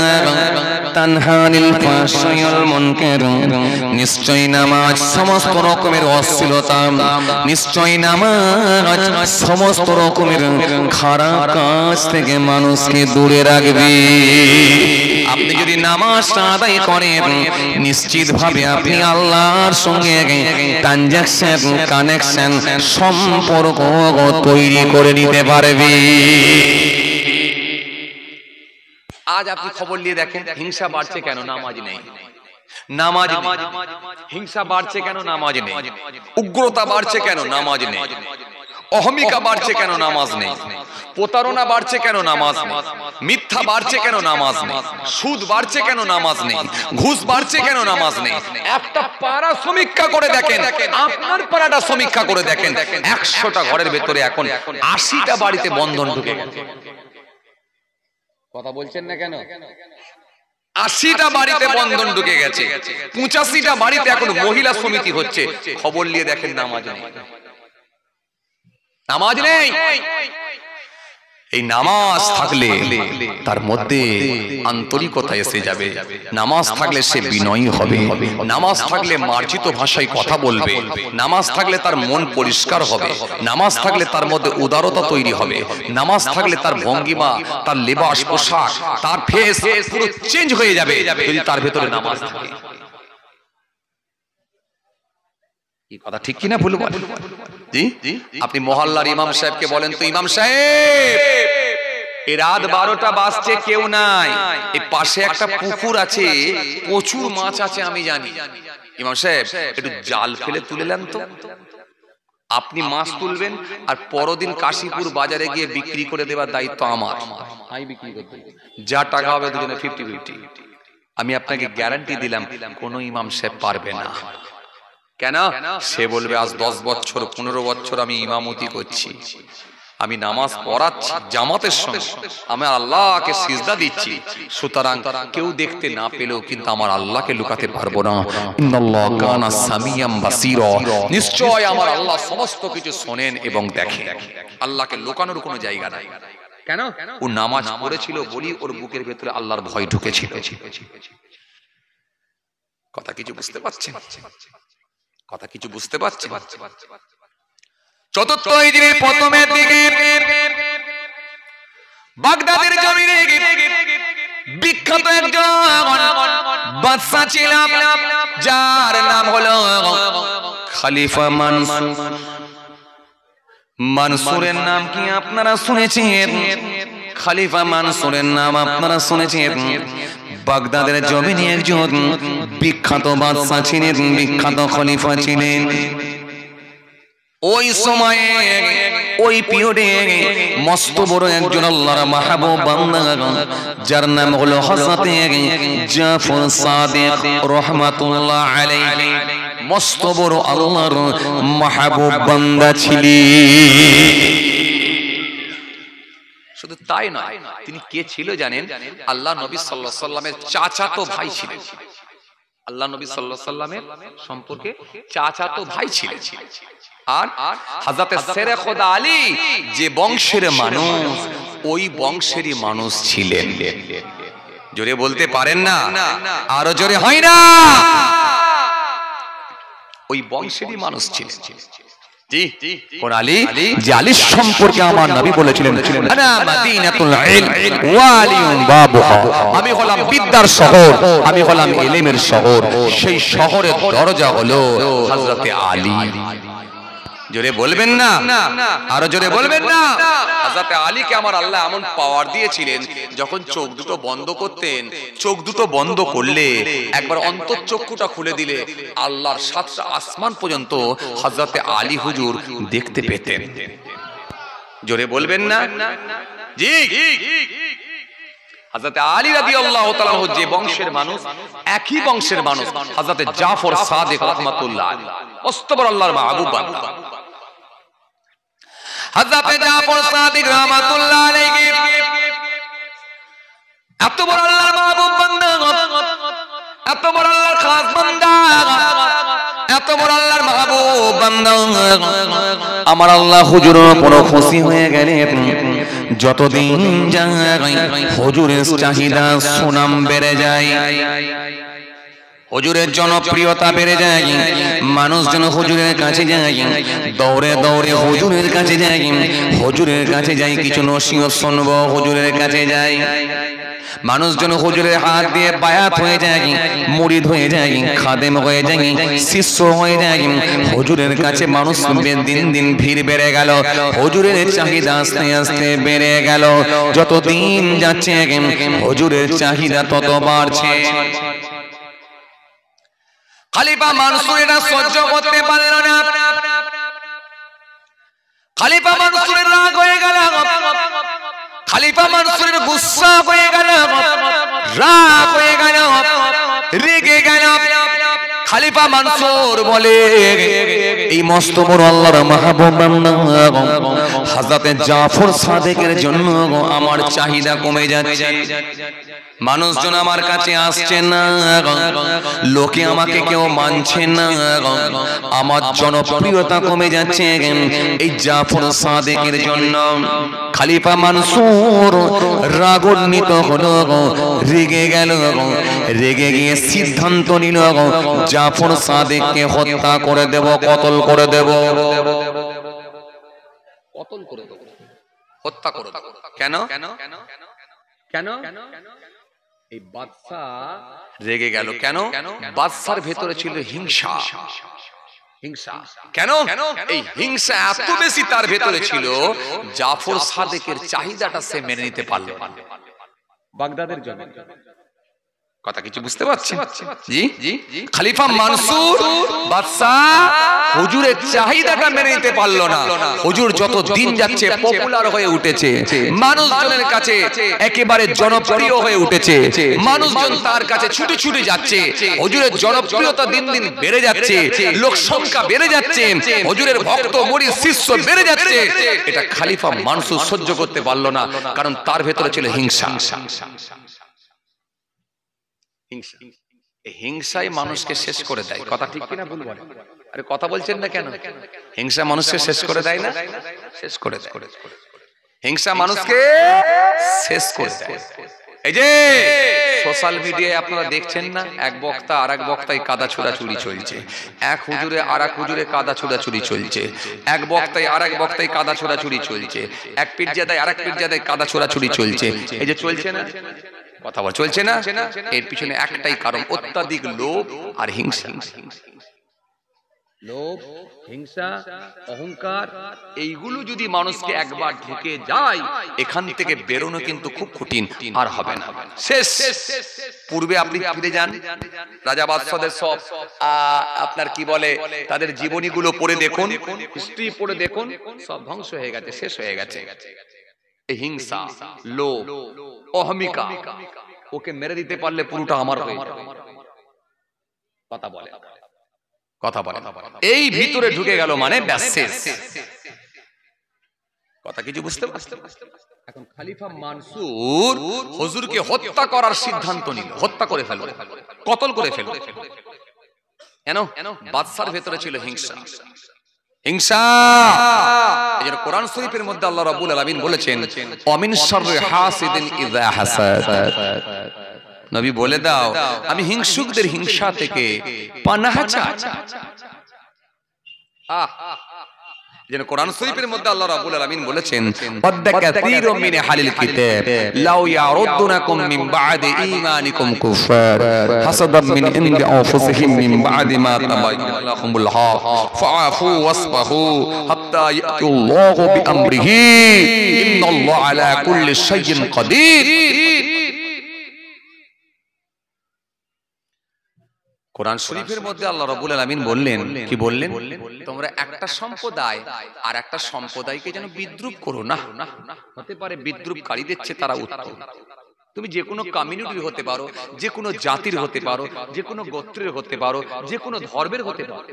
তানহা আনিল ফাহশাই ওয়াল মুনকার, নিশ্চয়ই নামাজ সমস্ত রকমের অশ্লীলতা, নিশ্চয়ই নামাজ সমস্ত রকমের খারাপ কাজ থেকে মানুষকে দূরে রাখবে। আপনি যদি নামাজটা আদায় করেন নিশ্চিতভাবে আপনি আল্লাহর সঙ্গে ট্রানজাকশন, কানেকশন, সম্পর্ক তৈরি করে নিতে পারবে। আজ আপনি খবর নিয়ে দেখেন হিংসা বাড়ছে কেন? নামাজ নেই। নামাজ হিংসা বাড়ছে কেন? নামাজ নেই। উগ্রতা বাড়ছে কেন? নামাজ নেই। অহমিকা বাড়ছে কেন? নামাজ নেই। প্রতারণা বাড়ছে কেন? নামাজ নেই। মিথ্যা বাড়ছে কেন? নামাজ নেই। সুদ বাড়ছে কেন? নামাজ নেই। ঘুষ বাড়ছে কেন? নামাজ নেই। একটা পাড়া সমীক্ষা করে দেখেন, আপনার পাড়াটা সমীক্ষা করে দেখেন, 100টা ঘরের ভেতরে এখন 80টা বাড়িতে বন্ধন ঢুকে গেছে। কথা বলছেন না কেন? 80টা বাড়িতে বন্ধন ঢুকে গেছে, 85টা বাড়িতে এখন মহিলা সমিতি হচ্ছে। খবর নিয়ে দেখেন নামাজ নেই। নামাজ নেই। এই নামাজ থাকলে তার মধ্যে আন্তরিকতা এসে যাবে। নামাজ থাকলে সে বিনয়ী হবে। নামাজ থাকলে মার্জিত ভাষায় কথা বলবে। নামাজ থাকলে তার মন পরিষ্কার হবে। নামাজ থাকলে তার মধ্যে উদারতা তৈরি হবে। নামাজ থাকলে তার ভঙ্গিমা, তার লেবাস, পোশাক, তার ফেস পুরো চেঞ্জ হয়ে যাবে যদি তার ভেতরে নামাজ থাকে। এই কথা ঠিক কিনা ভুল? জি, আপনি মহল্লার ইমাম সাহেবকে বলেন তো, ইমাম সাহেব এই রাত 12টা বাজছে, কেউ নাই, এই পাশে একটা পুকুর আছে, প্রচুর মাছ আছে আমি জানি, ইমাম সাহেব একটু জাল ফেলে তুলে নেন তো। আপনি মাছ তুলবেন আর পরদিন কাশীপুর বাজারে গিয়ে বিক্রি করে দেওয়ার দায়িত্ব আমার। যা টাকা হবে দুজনে 50-50। আমি আপনাকে গ্যারান্টি দিলাম কোন ইমাম সাহেব পারবে না। কেন? সে বলবে আজ 10 বছর 15 বছর আমি ইমামতি করছি, আমি নামাজ পড়াচ্ছি জামাতের সঙ্গে, আমি আল্লাহকে সিজদা দিচ্ছি, সুতরাং কেউ দেখতে না পেলেও কিন্তু আমার আল্লাহকে লুকাতে পারবো না। ইন্নাল্লাহ কানা সামিয়াম বাসীরা, নিশ্চয় আমার আল্লাহ সমস্ত কিছু শোনেন এবং দেখেন। আল্লাহকে লুকানোর কোনো জায়গা নাই। কেন? ও নামাজ পড়েছিল বলি ওর বুকের ভেতরে আল্লাহর ভয় ঢুকেছিল। কথা কিছু বুঝতে পারছেন? কথা কিছু বুঝতে পারছেন? চতুর্থ হিজরির প্রথমের দিকে বাগদাদের জমিনে বিখ্যাত একজন বাদশা ছিল, যার নাম হলো খলিফা মানসুর। মানসুরের নাম কি আপনারা শুনেছেন? খলিফা মানসুরের নাম আপনারা শুনেছেন? বাগদাদের জমিনে একজন বিখ্যাত বাদশা ছিলেন, বিখ্যাত খলিফা ছিলেন। ওই সময়ে ওই পিরিয়ডে মস্ত বড় একজন আল্লাহর মাহবুব বান্দা, যার নাম হলো হযরত জাফর সাদিক রাহমাতুল্লাহ আলাইহি, মস্ত বড় আল্লাহর মাহবুব বান্দা ছিলেন। শুধু তাই নয়, তিনি কে ছিল জানেন? আল্লাহ নবী সাল্লাল্লাহু আলাইহি সাল্লামের চাচাতো ভাই ছিলেন। আল্লাহ নবী সাল্লাল্লাহু আলাইহি সাল্লামের সম্পর্কে চাচাতো ভাই ছিলেন। আর হযরত শেরে খোদা আলী যে বংশের মানুষ, ওই বংশেরই মানুষ ছিলেন। জোরে বলতে পারেন না? আরো জোরে হয় না? ওই বংশেরই মানুষ ছিলেন। জি, কোন আলী? যে আলীর সম্পর্কে আমার নবী বলেছিলেন, আনা মাদিনাতুল ইলম ওয়া আলিয়ুন বাবুহা, আমি হলাম বিদ্যার শহর, আমি হলাম ইলমের শহর, সেই শহরের দরজা হলো হযরত আলী। জোরে বলবেন না? আরো জোরে বলবেন না? হযরত আলীকে আমার আল্লাহ এমন পাওয়ার দিয়েছিলেন, যখন চোখ দুটো বন্ধ করতেন, চোখ দুটো বন্ধ করলে একবার অন্তঃচক্ষুটা খুলে দিলে আল্লাহর সাতটা আসমান পর্যন্ত হযরত আলী হুজুর দেখতে পেতেন। জোরে বলবেন না? জি। হযরত আলী রাদিয়াল্লাহু তাআলা যে বংশের মানুষ, একই বংশের মানুষ হযরত জাফর সাদিক রাহমাতুল্লাহ আলাইহি, মস্ত বড় আল্লাহর মাহবুব বান্দা। হযরত জাফর সাদিক রাহমাতুল্লাহ আলাইহি এত বড় আল্লাহর মাহবুব বান্দা, এত বড় আল্লাহর খাস বান্দা, এত বড় আল্লাহর মাহবুব বান্দা, আমার আল্লাহ হুজুরের উপর খুশি হয়ে গেলেন। যতদিন যায় হুজুরের চাহিদা সুনাম বেড়ে যায়, হুজুরের জনপ্রিয়তা বেড়ে যায়, মানুষজন হুজুরের কাছে যায়, দৌড়ে দৌড়ে হুজুরের কাছে যায়, হুজুরের কাছে যাই কিছু নসিহত শুনবো, হুজুরের কাছে যাই। মানুষজন হুজুরের হাত দিয়ে বায়াত হয়ে যায়, মুরিদ হয়ে যায়, খাদেম হয়ে যায়, শিষ্য হয়ে যায়। হুজুরের কাছে মানুষ দিন দিন ভিড় বেড়ে গেল, হুজুরের চাহিদা আস্তে আস্তে বেড়ে গেল। যত দিন যাচ্ছে হুজুরের চাহিদা তত বাড়ছে। খলিফা মানসুর এটা সহ্য করতে পারল না। খলিফা মানসুরের রাগ হয়ে গেল, খলিফা মানসুরের গুসসা হয়ে গেল, রাগ হয়ে গেল, রেগে গেল। খলিফা মানসুর বলে, এই মস্ত বড় আল্লাহর মাহবুব বান্দা হযরত জাফর সাদিকের জন্য আমার চাহিদা কমে যাচ্ছে, মানুষজন আমার কাছে আসছে না, লোকে আমাকে কেউ মানছে না, আমার জনপ্রিয়তা কমে যাচ্ছে এই জাফর সাদিকের জন্য। খলিফা মানসুর রাগান্বিত হলো, রেগে গেল, রেগে গিয়ে সিদ্ধান্ত নিল জাফর সাদিককে হত্যা করে দেব, কতল করে দেব, কতল করে দেব, হত্যা করে দেব। কেন? কেন? এই বাদশা রেগে গেল কেন? বাদশার ভেতরে ছিল হিংসা। হিংসা কেন? এই হিংসা এত বেশি তার ভেতরে ছিল, জাফর সাদিকের চাহিদাটা সে মেনে নিতে পারল না। বাগদাদের জন্য কথা কিছু বুঝতে পারছেন? জি জি। খলিফা মানসুর বাদশা হুজুরের চাহিদাটা মেনে নিতে পারলো না। হুজুর যত দিন যাচ্ছে পপুলার হয়ে উঠেছে, মানুষজনের কাছে একেবারে জনপ্রিয় হয়ে উঠেছে, মানুষজন তার কাছে ছুটে ছুটে যাচ্ছে, হুজুরের জনপ্রিয়তা দিন দিন বেড়ে যাচ্ছে, লোক সংখ্যা বেড়ে যাচ্ছে, হুজুরের ভক্ত মুরিদ শিষ্য বেড়ে যাচ্ছে। এটা খলিফা মানসুর সহ্য করতে পারলো না, কারণ তার ভেতরে ছিল হিংসা। হিংসাই মানুষকে শেষ করে দেয়। কথা ঠিক কিনা ভুল বলেন? আরে কথা বলছেন না কেন? হিংসা মানুষকে শেষ করে দেয় না? শেষ করে দেয়। হিংসা মানুষকে শেষ করে দেয়। এই যে সোশ্যাল মিডিয়ায় আপনারা দেখছেন না, এক বক্তা আর এক বক্তায় কাদা ছোড়াছুড়ি চলছে, এক হুজুরে আর এক হুজুরে কাদা ছোড়াছুড়ি চলছে, এক বক্তায় আর এক বক্তায় কাদা ছোড়াছুড়ি চলছে, এক পীরজাদায় আর এক পীরজাদায় কাদা ছোড়াছুড়ি চলছে। এই যে চলছে না, কথা বল চলছে না, এর পিছনে একটাই কারণ, অত্যাধিক লোভ আর হিংসা। লোভ, হিংসা, অহংকার, এইগুলো যদি মানুষকে একবার ঢুকে যায়, এখান থেকে বেরোনো কিন্তু খুব কঠিন, আর হবে না, শেষ। পূর্বে আপনি ফিরে যান, রাজা বাদশাদের সব আপনার কি বলে তাদের জীবনীগুলো পড়ে দেখুন, হিস্ট্রি পড়ে দেখুন, সব ধ্বংস হয়ে গেছে, শেষ হয়ে গেছে। হিংসা, লোভ, অহমিকা, ওকে মেরে দিতে পারলে পুরোটা আমার হয়ে যাবে। কথা বলে, কথা বলে, এই ভিতরে ঢুকে গেল মানে ব্যাস শেষ। কথা কিছু বুঝতে পারছেন? এখন খলিফা মানসুর হুজুরকে হত্যা করার সিদ্ধান্ত নিল, হত্যা করে ফেলল, কতল করে ফেলল। কেন? বাদশার ভেতরে ছিল হিংসা। হিংসা, এর কোরআন শরীফের মধ্যে আল্লাহ রাব্বুল আলামিন বলেছেন, অমিন শাররি হাসিদিন ইযা হাসাদ। নবী বলে দাও, আমি হিংসুকদের হিংসা থেকে পানাহ চাই। যেন কোরআন শরীফের মধ্যে আল্লাহ রাব্বুল আলামিন বলেছেন, ওয়াদ্দা কাসীরুম মিন আহলিল কিতাব লাউ ইয়ারুদ্দুনাকুম মিন বা'দি ঈমানিকুম কুফার হাসাদাম মিন ইনদি আনফুসিহিম মিন বা'দি মা তাবাyyana লাহুমুল হক ফাআফু ওয়াসফাহু হাত্তা ইয়াতুল্লাহু বিআমরিহি ইন্নাল্লাহা আলা কুল্লি শাইইন কাদির। কোরআন শরীফের মধ্যে আল্লাহ রাব্বুল আলামিন বললেন, কি বললেন? তোমরা একটা সম্প্রদায় আর একটা সম্প্রদায়কে যেন বিদ্রুপ করো না। হতে পারে বিদ্রুপকারীদের চেয়ে তারা উত্তম। তুমি যে কোনো কমিউনিটির হতে পারো, যে কোনো জাতির হতে পারো, যে কোনো গোত্রের হতে পারো, যে কোনো ধর্মের হতে পারো,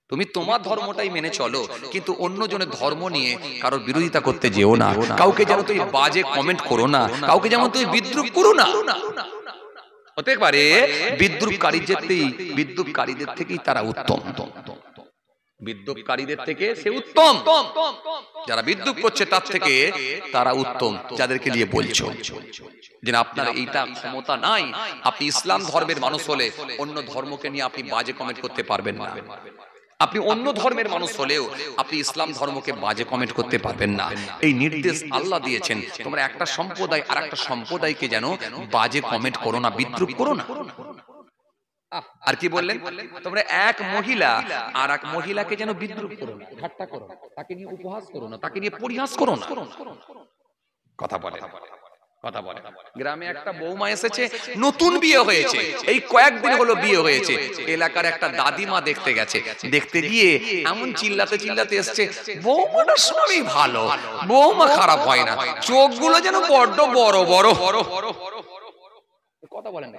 তুমি তোমার ধর্মটাই মেনে চলো, কিন্তু অন্যজনের ধর্ম নিয়ে কারোর বিরোধিতা করতে যেও না। কাউকে যেন তুমি বাজে কমেন্ট করো না, কাউকে যেমন তুমি বিদ্রুপ করো না। হতে পারে বিদ্রুপকারীদের থেকেই তারা উত্তম, বিদ্রুপকারীদের থেকে সে উত্তম, যারা বিদ্রুপ করছে তার থেকে তারা উত্তম, যাদেরকে নিয়ে বলছো যে আপনার এইটা ক্ষমতা নাই, আপনি ইসলাম ধর্মের মানুষ হলে অন্য ধর্মকে নিয়ে আপনি বাজে কমেন্ট করতে পারবেন না। আপনি অন্য ধর্মের মানুষ হলেও আপনি ইসলাম ধর্মকে বাজে কমেন্ট করতে পারবেন না। এই নির্দেশ আল্লাহ দিয়েছেন, তোমরা একটা সম্প্রদায় আর একটা সম্প্রদায়কে যেন বাজে কমেন্ট করো না, বিদ্রুপ করো না। আর কি বললেন? তোমরা এক মহিলা আর এক মহিলাকে যেন বিদ্রুপ করো না, ঠাট্টা করো না, তাকে নিয়ে উপহাস করো না, তাকে নিয়ে পরিহাস করো না। কথা বলে, কথা বলে। গ্রামে একটা বৌমা এসেছে, নতুন বিয়ে হয়েছে, এই কয়েকদিন হলো বিয়ে হয়েছে। এলাকার একটা দাদিমা দেখতে গেছে, দেখতে গিয়ে এমন চিল্লাতে চিল্লাতে এসছে, বৌমাটার স্বামী ভালো, বৌমা খারাপ হয় না, চোখগুলো যেন বড্ড বড় বড়। কথা বলেন না,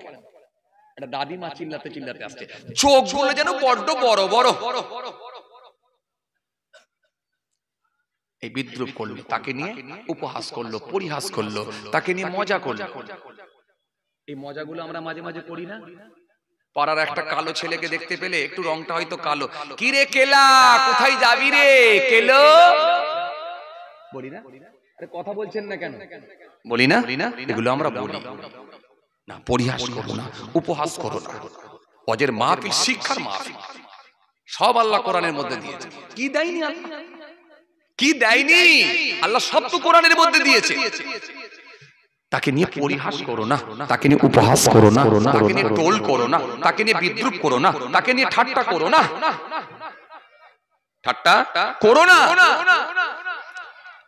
একটা দাদিমা চিল্লাতে চিল্লাতে আসছে, চোখগুলো যেন বড্ড বড় বড়। এই বিদ্রুপ করলো, তাকে নিয়ে উপহাস করলো, পরিহাস করলো, তাকে নিয়ে মজা করলো। এই মজাগুলো আমরা মাঝে মাঝে করি না? পাড়ার একটা কালো ছেলেকে দেখতে পেলে, একটু রংটা হয়তো কালো, কি রে কেলা, কোথায় যাবি রে কেলো, বলি না? আরে কথা বলছেন না কেন? বলি না? এগুলো আমরা বলি না। পরিহাস করো না, উপহাস করো না। অজের মাহফিল, শিক্ষার মাহফিল, সব আল্লাহ কোরআনের মধ্যে দিয়েছে। কি দেয়নি আল্লাহ? কি দেয়নি আল্লাহ? সব তো কোরআনের মধ্যে দিয়েছে। তাকে নিয়ে পরিহাস করো না, তাকে নিয়ে উপহাস করো না, তাকে নিয়ে টোল করো না, তাকে নিয়ে বিদ্রুপ করো না, তাকে নিয়ে ঠাট্টা করো না, ঠাট্টা করো না।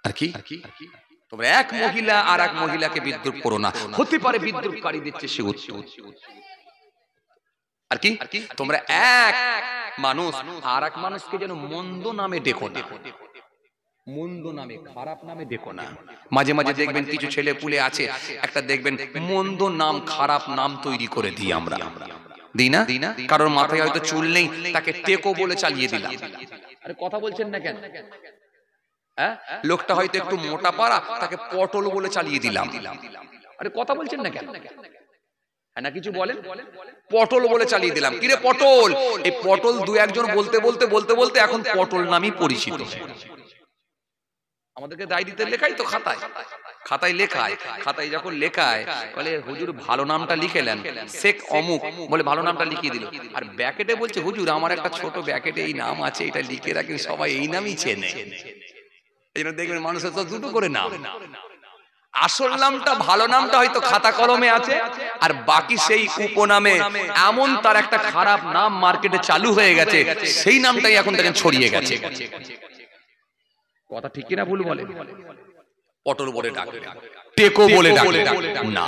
আর কি তোমরা এক মহিলা আর এক মহিলাকে বিদ্রুপ করো না, হতে পারে বিদ্রুপকারী দিচ্ছে সে উত্তর। আর কি তোমরা এক মানুষ আর এক মানুষকে যেন মন্দ নামে ডেকো না, মন্দ নামে খারাপ নামে ডেকো না। মাঝে মাঝে দেখবেন কিছু ছেলে পুলে আছে, একটা দেখবেন মন্দ নাম খারাপ নাম তৈরি করে দিই আমরা, দিই না? কারোর মাথায় হয়তো চুল নেই, তাকে টেকো বলে চালিয়ে দিলাম। আরে কথা বলছেন না কেন? হ্যাঁ, লোকটা হয়তো একটু মোটা পাড়া, তাকে পটল বলে চালিয়ে দিলাম। আরে কথা বলছেন না কেন? না কিছু বলেন, পটল বলে চালিয়ে দিলাম। কিরে পটল? এই পটল দু একজন বলতে বলতে বলতে বলতে এখন পটল নামই পরিচিত। আমাদেরকে ডায়েরিতে লেখাই তো, খাতায় খাতায় লেখায়, খাতায় যখন লেখায় বলে হুজুর ভালো নামটা লিখেলেন, শেখ অমুক বলে ভালো নামটা লিখিয়ে দিল। আর ব্যাকেটে বলছে হুজুর আমার একটা ছোট ব্যাকেটে এই নাম আছে, এটা লিখে রাখেন, সবাই এই নামই চেনে। এই জন্য দেখবেন মানুষের তো দুটো করে নাম, আসল নামটা ভালো নামটা হয়তো খাতা কলমে আছে, আর বাকি সেই উপনামে এমন তার একটা খারাপ নাম মার্কেটে চালু হয়ে গেছে, সেই নামটাই এখন দেখেন ছড়িয়ে গেছে। কথা ঠিক কিনা ভুল বলে? পটল বলে ডাকে, টেকো বলে ডাকে না,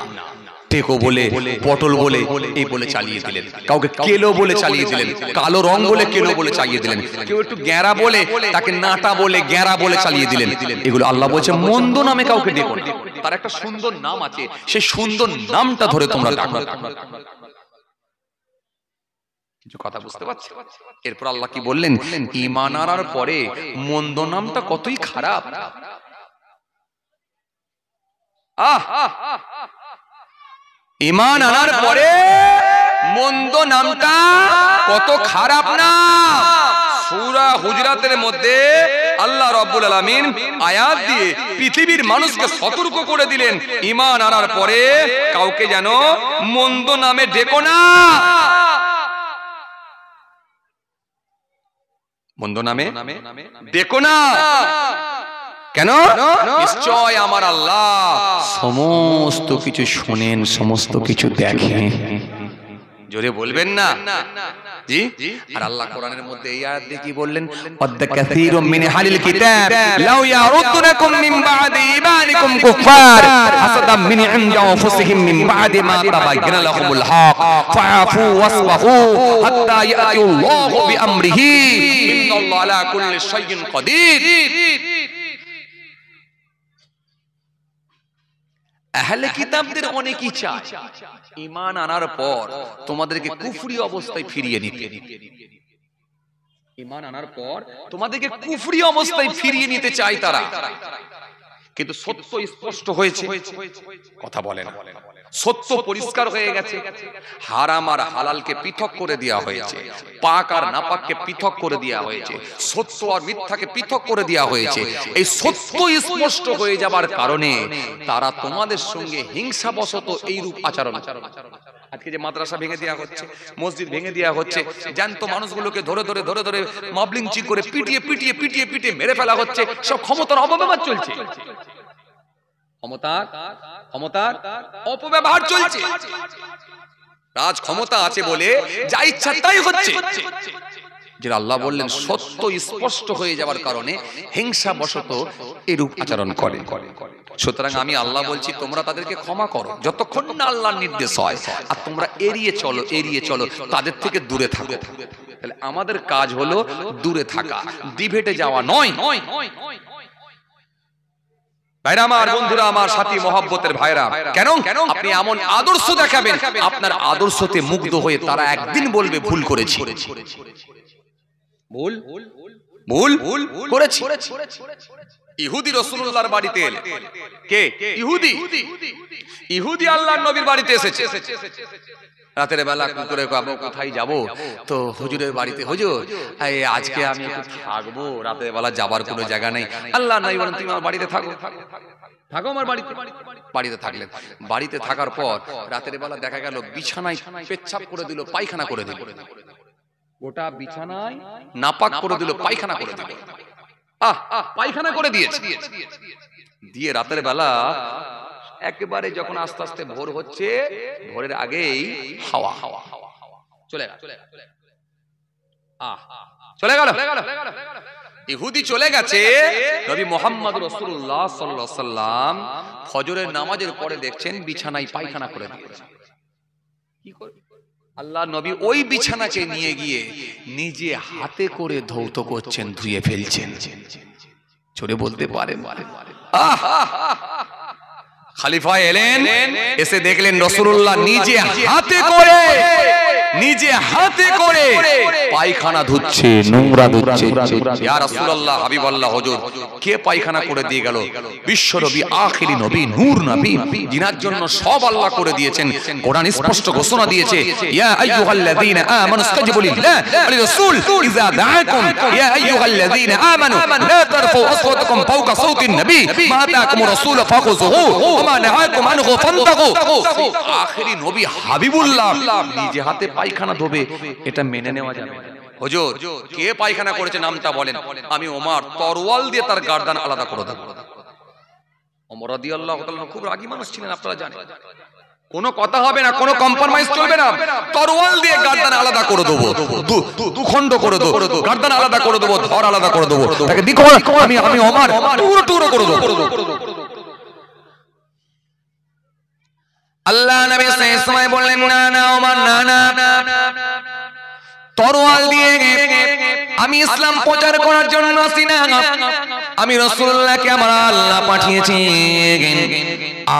টেকো বলে পটল বলে এই বলে চালিয়ে দিলেন। কাউকে কেলো বলে চালিয়ে দিলেন, কালো রং বলে কেলো বলে চালিয়ে দিলেন। কেউ একটু গ্যারা বলে তাকে নাটা বলে গ্যারা বলে চালিয়ে দিলেন। এগুলো আল্লাহ বলছে মন্দ নামে কাউকে ডেকো না, তার একটা সুন্দর নাম আছে, সেই সুন্দর নামটা ধরে তোমরা ডাকো। কিছু কথা বুঝতে পারছো? এরপর আল্লাহ কি বললেন? ঈমান আনার পরে মন্দ নামটা কতই খারাপ। ঈমান আনার পরে মন্দ নামটা কত খারাপ নাম। সূরা হুজরাতের মধ্যে আল্লাহ রাব্বুল আলামিন আয়াত দিয়ে পৃথিবীর মানুষকে সতর্ক করে দিলেন, ঈমান আনার পরে কাউকে যেন মন্দ নামে ডেকো না, মন্দ নামে ডেকো না। কেন? নিশ্চয় আমার আল্লাহ সমস্ত কিছু শোনেন, সমস্ত কিছু দেখেন। জোরে বলবেন না জি। আর আল্লাহ কোরআনের মধ্যে এই আয়াত দিয়ে কি বললেন? ওয়াদ্দা কাসীরুম মিন আহলিল কিতাব লাউ ইয়ারুদ্দুনাকুম মিন বাদি ঈমানিকুম কুফার হাসাদাম মিন ইনদি আনফুসিহিম মিন বাদি মা তাবায়্যানা লাহুমুল হক ফাআফু ওয়াসফাহু হাত্তা ইয়াতিল্লাহু বিআমরিহি ইন্নাল্লাহা আলা কুল্লি শাইইন কাদির। আহলে কিতাবদের অনেকই চায় ঈমান আনার পর তোমাদেরকে কুফরি অবস্থায় ফিরিয়ে নিতে। ঈমান আনার পর তোমাদেরকে কুফরি অবস্থায় ফিরিয়ে নিতে চায় তারা, কিন্তু সত্য স্পষ্ট হয়েছে, কথা বলে না। সত্য পরিষ্কার হয়ে গেছে, হারাম আর হালালকে পৃথক করে দেওয়া হয়েছে, পাক আর নাপাককে পৃথক করে দেওয়া হয়েছে, সত্য আর মিথ্যাকে পৃথক করে দেওয়া হয়েছে। এই সত্য স্পষ্ট হয়ে যাবার কারণে তারা তোমাদের সঙ্গে হিংসাবশত এই রূপ আচরণ। আজকে যে মাদ্রাসা ভেঙে দেওয়া হচ্ছে, মসজিদ ভেঙে দেওয়া হচ্ছে, জ্যান্ত মানুষগুলোকে ধরে ধরে ধরে ধরে মবলিং চিক করে পিটিয়ে পিটিয়ে পিটিয়ে পিটিয়ে মেরে ফেলা হচ্ছে, সব ক্ষমতার অপব্যবহার চলছে, ক্ষমতার অপব্যবহার চলছে। রাজ ক্ষমতা আছে বলে যা ইচ্ছা তাই হচ্ছে। যে আল্লাহ বললেন সত্য স্পষ্ট হয়ে যাওয়ার কারণে হিংসাবশত এরূপ আচরণ করে। সুতরাং আমি আল্লাহ বলছি তোমরা তাদেরকে ক্ষমা করো যতক্ষণ না আল্লাহর নির্দেশ হয়, আর তোমরা এড়িয়ে চলো, তাদের থেকে দূরে থাকো। তাহলে আমাদের কাজ হলো দূরে থাকা, ডিবেটে যাওয়া নয়। ভাইরা আমার, বন্ধুরা আমার, সাথী মহব্বতের ভাইরা, কেন আপনি এমন আদর্শ দেখাবেন, আপনার আদর্শতে মুগ্ধ হয়ে তারা একদিন বলবে ভুল করেছি, ভুল করেছি। ইহুদি রাসূলুল্লাহর বাড়িতে এলেন। কে? ইহুদি আল্লাহর নবীর বাড়িতে এসেছে। রাতের বেলা করে কোথায় যাব, তো হুজুরের বাড়িতে, হুজুর আজকে আমি একটু থাকবো, রাতের বেলা যাবার কোনো জায়গা নেই। আল্লাহ নবী বলেন তুমি আমার বাড়িতে থাকো আমার বাড়িতে। বাড়িতে থাকলেন। বাড়িতে থাকার পর রাতের বেলা দেখা গেল বিছানায় পেচ্ছাপ করে দিল, পায়খানা করে দিল, গোটা বিছানায় নাপাক করে দিল, পায়খানা করে দিল। পায়খানা করে দিয়েছে। দিয়ে রাতের বেলা একেবারে যখন আস্তে আস্তে ভোর হচ্ছে, ভোরের আগেই হাওয়া চলে গেল। চলে গেল। ইহুদি চলে গেছে, নবী মুহাম্মদ রাসূলুল্লাহ সাল্লাল্লাহু আলাইহি সাল্লাম ফজরের নামাজের পরে দেখছেন বিছানায় পায়খানা করে দিয়েছে। কি করে? আল্লাহ নবী ওই বিছানাকে নিয়ে গিয়ে নিজে হাতে করে ধৌত করছেন, ধুয়ে ফেলছেন। চলে বলতে পারেন খলিফা এলেন, এসে দেখলেন রাসূলুল্লাহ নিজে হাতে করে পায়খানা ধুচ্ছে, নোংরা ধুচ্ছে। ইয়া রাসূলুল্লাহ, হাবিবাল্লাহ, হুজুর কে পায়খানা করে দিয়ে গেল? বিশ্বনবী, আখিরি নবী, নূর নবী, জিনার জন্য সব আল্লাহ করে দিয়েছেন। কোরআন স্পষ্ট ঘোষণা দিয়েছে, ইয়া আইয়ুহাল্লাযীনা আমানু ইসতাজিবু লিল্লাহি ওয়া লিরাসূল ইযা দাআকুম ইয়া আইয়ুহাল্লাযীনা আমানু লা তারফাউ আসওয়াতাকুম ফাওকা সাওতিন নবী মা আতাকুমুর রাসূল ফাখুযুহু ওয়া মা নাহাকুম আনহু ফান্তাহু। আখিরি নবী হাবিবুল্লাহ নিজে হাতে পায়খানা ধোবে, এটা মেনে নেওয়া যাবে না। হুজুর কে পায়খানা করেছে নামটা বলেন, আমি ওমর তরওয়াল দিয়ে তার গর্দান আলাদা করে দেব। ওমর রাদিয়াল্লাহু তাআলা খুব রাগী মানুষ ছিলেন, আপনারা জানেন। কোনো কথা হবে না, কোনো কম্প্রোমাইজ চলবে না। তরওয়াল দিয়ে গর্দান আলাদা করে দেব, দুখণ্ড করে দেব, গর্দান আলাদা করে দেব, ধর আলাদা করে দেব, তাকে দেখো আমি ওমর টুকরো করে দেব। আল্লাহ নবী সেই সময় বললেন, না ওমর, না, তরোয়াল দিয়ে আমি ইসলাম প্রচার করার জন্য আসি না। আমি রাসূলুল্লাহকে আমার আল্লাহ পাঠিয়েছি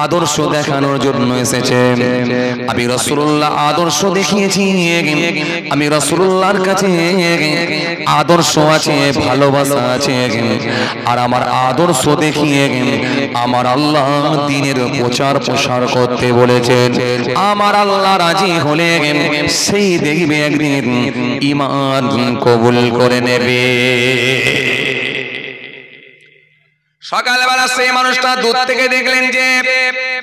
আদর্শ দেখানোর জন্য এসেছে। আমি রাসূলুল্লাহ আদর্শ দেখিয়েছি। আমি রাসূলুল্লাহর কাছে আদর্শ আছে, ভালোবাসা আছে, আর আমার আদর্শ দেখিয়ে আমার আল্লাহ দ্বীনের প্রচার প্রসার করতে বলেছেন। আমার আল্লাহ রাজি হলে সেই দেখবে একদিন ঈমান কবুল করে নেবে। সকালবেলা সেই মানুষটা দূর থেকে দেখলেন যে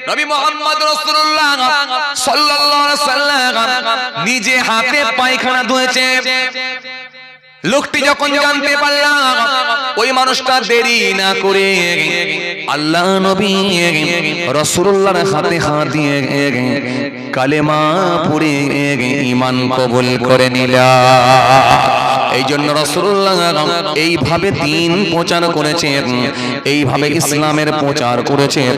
নবী মুহাম্মদ রাসূলুল্লাহ সাল্লাল্লাহু আলাইহি সাল্লাম নিজে হাতে পায়খানা ধুয়েছে। লোকটি যখন জানতে পারলাম, ওই মানুষটা দেরি না করে আল্লাহ নবী রাসূলুল্লাহর হাতে হাত দিয়ে কালেমা পড়ে ঈমান কবুল করে নিলা। এই জন্য রাসূলুল্লাহ এইভাবে দ্বীন প্রচার করেছেন, এইভাবে ইসলামের প্রচার করেছেন।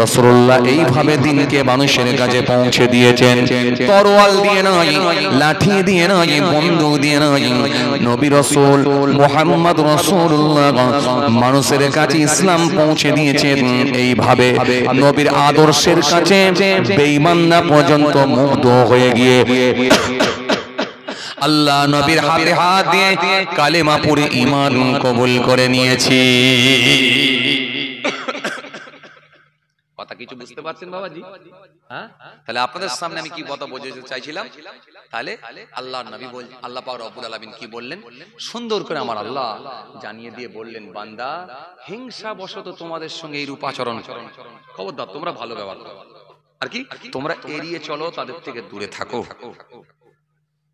রাসূলুল্লাহ এইভাবে দ্বীনকে মানুষের কাছে পৌঁছে দিয়েছেন। তরোয়াল দিয়ে নয়, লাঠি দিয়ে নয়, বন্দুক দিয়ে নয়, নবী রাসূল মুহাম্মদ রাসূলুল্লাহ মানুষের কাছে ইসলাম পৌঁছে দিয়েছেন। এইভাবে নবীর আদর্শের কাছে বেঈমানরা পর্যন্ত মুগ্ধ হয়ে গিয়ে আল্লাহ নবীর হাতে হাত দিয়ে কালেমা পড়ে ঈমান কবুল করে নিয়েছি। কথা কিছু বুঝতে পারছেন বাবাজি? হ্যাঁ, তাহলে আপনাদের সামনে আমি কি কথা বোঝাতে চাইছিলাম? তাহলে আল্লাহর নবী আল্লাহ পাক রব্বুল আলামিন কি বললেন সুন্দর করে আমার আল্লাহ জানিয়ে দিয়ে বললেন, বান্দা হিংসা বশত তোমাদের সঙ্গে এই রূপ আচরণ করো, খবরদার তোমরা ভালো ব্যবহার করো, আর কি তোমরা এড়িয়ে চলো, তাদের থেকে দূরে থাকো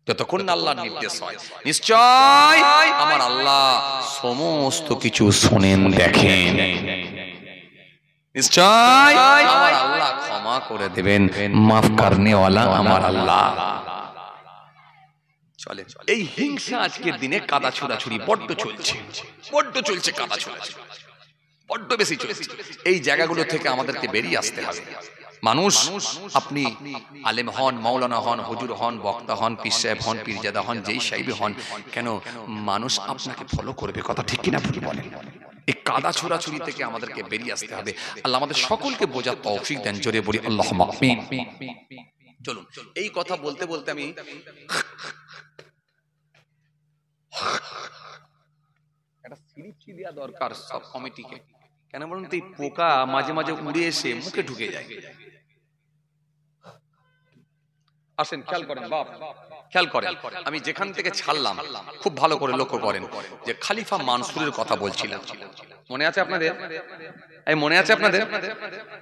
যতক্ষণ না আল্লাহর নির্দেশ হয়। নিশ্চয় আমার আল্লাহ সমস্ত কিছু শোনেন, দেখেন। নিশ্চয় আমার আল্লাহ ক্ষমা করে দেবেন, মাফ করনে ওয়ালা আমার আল্লাহ। চলে এই হিংসা আজকের দিনে কাদা ছোড়াছুড়ি বড্ড চলছে, কাদা ছোড়াছুড়ি বড্ড বেশি চলছে। এই জায়গাগুলো থেকে আমাদেরকে বেরিয়ে আসতে হবে। মানুষ, আপনি আলেম হন, মাওলানা হন, হুজুর হন, বক্তা হন, পীর সাহেব হন, পীরজাদা হন, যেই সাহেব হন কেন, মানুষ আপনাকে ফলো করবে। কথা ঠিক কিনা ভুল বলেন? এই কাদা ছোড়াছুড়ি থেকে আমাদেরকে বেরিয়ে আসতে হবে। আল্লাহ আমাদের সকলকে বোঝার তৌফিক দেন। জোরে বলি আল্লাহুম্মা আমিন। চলুন, এই কথা বলতে বলতে আমি একটা স্লিপ দেওয়া দরকার সব কমিটিকে। কেন বলুন তো? এই পোকা মাঝে মাঝে উড়ে এসে মুখে ঢুকে যায়। আসেন, খেয়াল করেন বাপ, খেয়াল করেন। আমি যেখান থেকে ছাড়লাম খুব ভালো করে লক্ষ্য করেন যে খলিফা মানসুরের কথা বলছিলাম। মনে আছে আপনাদের? মনে আছে আপনাদের?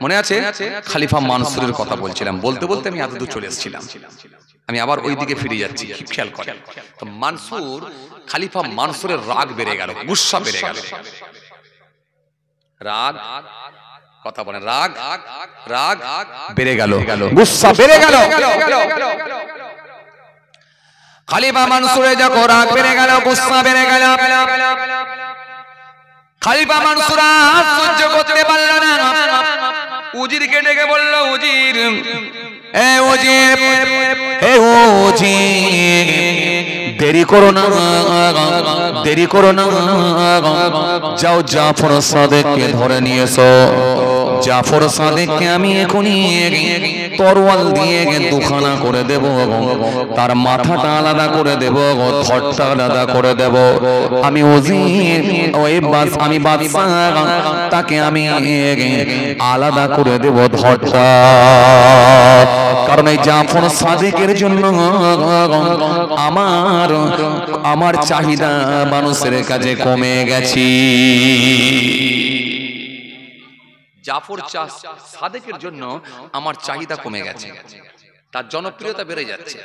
মনে আছে? খলিফা মানসুরের কথা বলছিলাম। বলতে বলতে আমি এতদূর চলে এসেছিলাম, আমি আবার ওই দিকে ফিরে যাচ্ছি। খেয়াল করেন, তো মানসুর, খলিফা মানসুরের রাগ বেড়ে গেল, গুসা বেড়ে গেল। রাগ, কথা বলেন, রাগ বেড়ে গেল, গুসা বেড়ে গেল। খলিফা মানসুরে যখন রাগ বেড়ে গেল, গুসা বেড়ে গেল, খলিফা মানসুর আর সহ্য করতে পারল না, উজিরকে ডেকে বলল, উজির, এ উজির, এ উজির, দেরি করো না, দেরি করো না, যাও জাফর সাদেককে ধরে নিয়ে এসো। জাফর সাদেককে আমি এখনই তরোয়াল দিয়ে দুখানা করে দেব, তার মাথাটা আলাদা করে দেব, ঠোঁটটা আলাদা করে দেব। আমি উজির, ওই আমি বাদশা, তাকে আমি আলাদা করে দেব ঠোঁটটা। কারণ এই জাফর সাদেকের জন্য আমার চাহিদা মানুষের কাছে কমে গেছে। জাফর সাদেকের জন্য আমার চাহিদা কমে গেছে, তার জনপ্রিয়তা বেড়ে যাচ্ছে,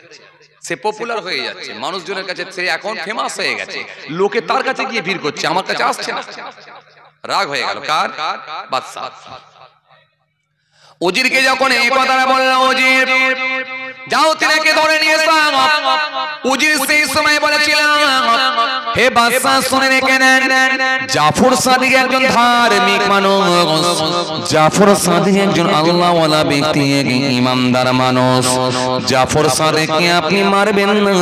সে পপুলার হয়ে যাচ্ছে, মানুষজনের কাছে সে এখন ফেমাস হয়ে গেছে, লোকে তার কাছে গিয়ে ভিড় করছে, আমার কাছে আসছে না। রাগ হয়ে গেল কার? বাদশা। উজিরকে যখন এই কথাটা বলল, উজির যাও তিনাকে ধরে নিয়ে এসো। উজির সেই সময় বলেছিল, হে বাদশা শুনে রেখে নেন, জাফর সাদিক একজন ধার্মিক মানুষ, জাফর সাদিক একজন আল্লাহওয়ালা ব্যক্তি, ইমানদার মানুষ। জাফর সাদিককে আপনি মারবেন না,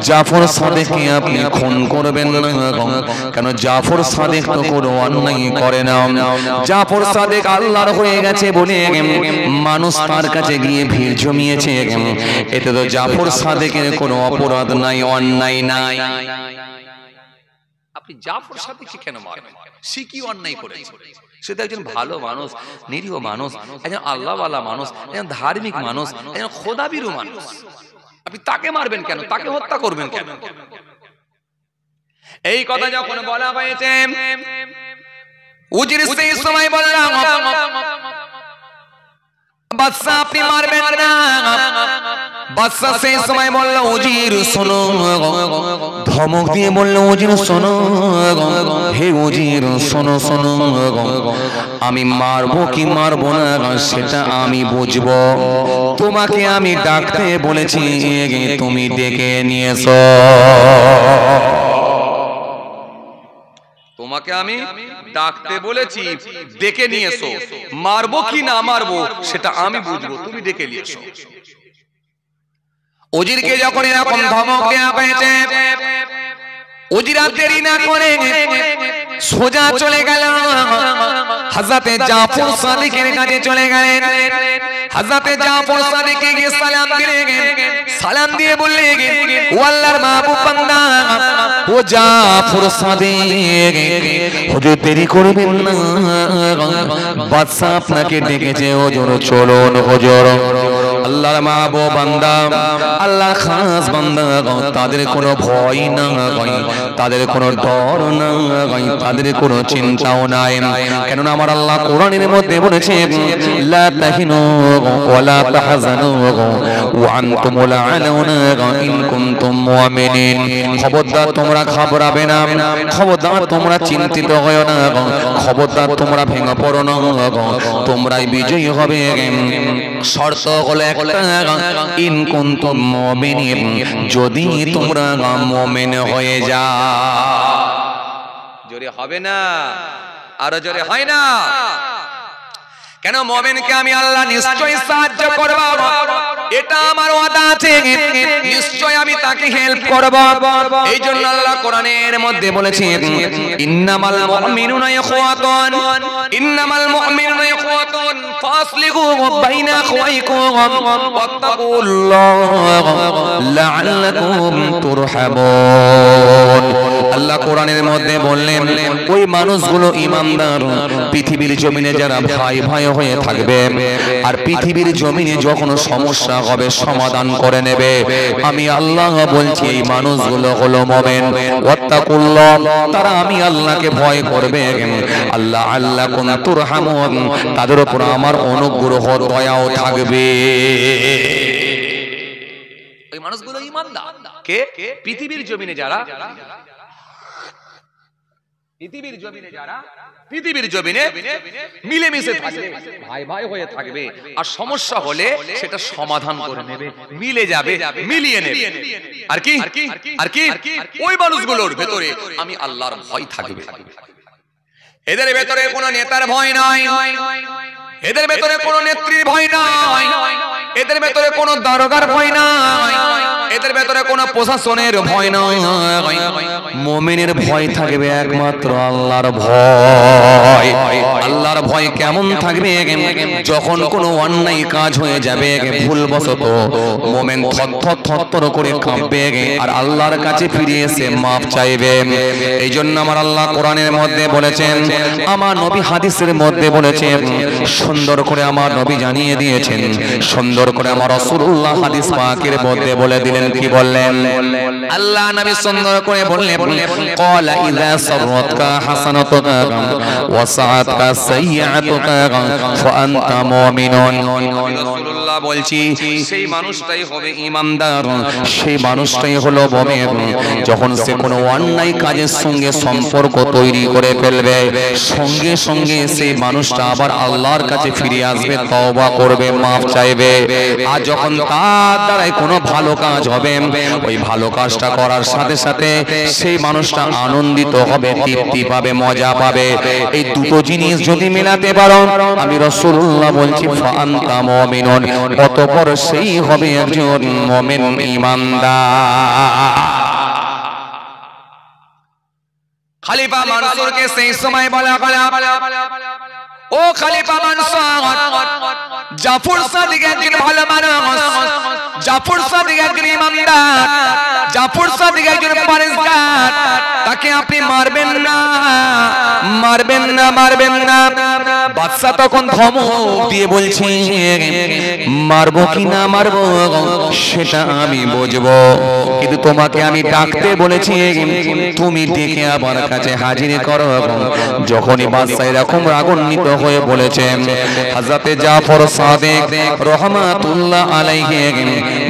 জাফর সাদিককে আপনি খুন করবেন না। কেন? জাফর সাদিক তো কোনো অন্যায় করে না, জাফর সাদিক আল্লাহর হয়ে গেছে বলে মানুষ তার কাছে গিয়ে ভিড় জমিয়েছে, এতে তো জাফর সাদেকের কোনো অপরাধ নাই, অন্যায় নাই। আপনি জাফর সাদেককে কেন মারবেন? সে কি অন্যায় করেছে? সে তো একজন ভালো মানুষ, নিরীহ মানুষ, একজন আল্লাহওয়ালা মানুষ, একজন ধার্মিক মানুষ, একজন খোদাবিরু মানুষ। আপনি তাকে মারবেন কেন? তাকে হত্যা করবেন কেন? এই কথা যখন বলা হয়েছে, উজির সেই সময় বললাম, বাদশা আপনি মারবেন না। বাদশা সেই সময় বলল, উজির শোনো, ধমক দিয়ে বলল, উজির শোনো, হে উজির শোনো, শোনো, আমি মারবো কি মারবো না সেটা আমি বুঝবো। তোমাকে আমি ডাকতে বলেছি, তুমি ডেকে নিয়ে এসো। তোমাকে আমি ডাকতে বলেছি, ডেকে নিয়ে এসো। মারবো কি না মারবো সেটা আমি বুঝবো, তুমি ডেকে নিয়ে এসো। উজিরকে যখন এরকম ধমক দেওয়া হয়েছে, উজির আর দেরি না করে সোজা চলে গেল হযরতে জাফর সাদিকের কাছে চলে গেলেন। হযরতে জাফর সাদিককে গিয়ে সালাম দিলেন, সালাম দিয়ে বললেন, ও আল্লাহর মাহবুব বান্দা, ও জাফর সাদিক, হুজুর দেরি করবেন না, বাদশা আপনাকে ডেকেছে, হুজুর চলুন। হুজুর আল্লাহর মাহবুব বান্দা, আল্লাহর খাস বান্দা, তাদের কোনো ভয় না, তাদের কোনো ডর না, তাদের কোনো চিন্তাও নাই। কেননা আমার আল্লাহ কোরআনের মধ্যে বলেছে, লা তাহিনু ওয়া লা তাহজানু ওয়া আনতুমুল আলাউনা ইন কুনতুম মুমিনিন। খবরদার তোমরা ঘাবড়াবে না, খবরদার তোমরা চিন্তিত হয়ো না, খবরদার তোমরা ভেঙে পড়ো না, তোমরাই বিজয়ী হবে। শর্ত হলো একটা, ইন কুনতুম মুমিনিন, যদি তোমরা মুমিন হয়ে যাও। জোরে হবে না, আরো জোরে হয় না। কেন? মুমিনকে আমি আল্লাহ নিশ্চয়ই সাহায্য করব, এটা আমার ওয়াদা আছে, নিশ্চয় আমি তাকে হেল্প করব। এই জন্য আল্লাহ কোরআনের মধ্যে বলেছেন, ইন্নামাল মুমিনুনা ইখওয়াতুন, ইন্নামাল মুমিনুনা ইখওয়াতুন ফাসলিহু বাইনা আখওয়াইকুম ওয়াত্তাকুল্লাহ লাআল্লাকুম তুরহামুন। আল্লাহ কোরআনের মধ্যে বললেন, ওই মানুষগুলো ঈমানদার, পৃথিবীর জমিনে যারা ভাই ভাই হয়ে থাকবে, আর পৃথিবীর জমিনে যখন সমস্যা হবে সমাধান করে নেবে, আমি আল্লাহ বলছি এই মানুষগুলো হলো মুমিন। ওয়াত্তাকুল্লাহ, তারা আমি আল্লাহকে ভয় করবে। আল্লাহ আল্লাকুম তুরহামুন, তাদের উপর আমার অনুগ্রহ দয়াও থাকবে। এই মানুষগুলো ঈমানদার কে? পৃথিবীর জমিনে যারা পৃথিবীর জমিনে যারা পৃথিবীর জমিনে মিলেমিশে থাকবে, ভাই ভাই হয়ে থাকবে, আর সমস্যা হলে সেটা সমাধান করে নেবে, মিলে যাবে, মিলিয়ে নেবে। আর কি আর কি ওই মানুষগুলোর ভেতরে আমি আল্লাহর ভয় থাকবে। এদের ভেতরে কোনো নেতার ভয় নয়, এদের ভেতরে কোনো নেত্রীর ভয় নয়, এদের ভেতরে কোনো দারোগার ভয় নয়, এদের ভেতরে কোনো প্রশাসনের ভয় নয়। মুমিনের ভয় থাকবে একমাত্র আল্লাহর ভয়। আল্লাহর ভয় কেমন থাকবে? যখন কোনো অন্যায় কাজ হয়ে যাবে ভুলবশত, মুমিন থরথর করে কাঁপবে আর আল্লাহর কাছে ফিরে এসে মাপ চাইবে। এই জন্য আমার আল্লাহ কোরআনের মধ্যে বলেছেন, আমার নবী হাদিসের মধ্যে বলেছেন, সুন্দর করে আমার নবী জানিয়ে দিয়েছেন, সুন্দর করে আমার রাসূলুল্লাহ হাদিস পাকের মধ্যে বলে দিলেন। কি বললেন? আল্লাহ নবী সুন্দর করে বললেন, ক্বালা ইযা সাররাতকা হাসানাতুকা ওয়া সাআতকা সাইয়্যাতুকা ফাআনতা মুমিনুন। রাসূলুল্লাহ বলছি, সেই মানুষটাই হবে ঈমানদার, সেই মানুষটাই হলো মুমিন যখন সে কোনো অন্যায় কাজের সঙ্গে সম্পর্ক তৈরি করে ফেলবে, সঙ্গে সঙ্গে সেই মানুষটা আবার আল্লাহর কাছে ফিরে আসবে, তওবা করবে, মাফ চাইবে। আর যখন তার দ্বারাই কোনো ভালো কাজ হবে, ওই ভালো কাজটা করার সাথে সাথে সেই মানুষটা আনন্দিত হবে, তৃপ্তি পাবে, মজা পাবে। এই দুটো জিনিস যদি মেলাতে পারো, আমি রাসূলুল্লাহ বলছি, ফাআনতা মুমিনুন, অতঃপর সেই হবে একজন মুমিন, ঈমানদার। খলিফা মানসুরকে সেই সময় বলা হলো, ও খলিফা মানসুর, জাফর সাদিক একজন ভালো মানুষ, জাফর সাদিক একজন ঈমানদার, জাফর সাদিক একজন পরেশগার, তাকে আপনি মারবেন না, মারবেন না, মারবেন না। বাদশা তখন ধমক দিয়ে বলছে, মারবো কি না মারবো সেটা আমি বুঝবো, কিন্তু তোমাকে আমি ডাকতে বলেছি, তুমি ডেকে আমার কাছে হাজির করো। যখনই বাদশা এরকম রাগান্বিত হয়ে বলেছেন, হযরতে জাফর সাদিক রাহমাতুল্লাহ আলাইহি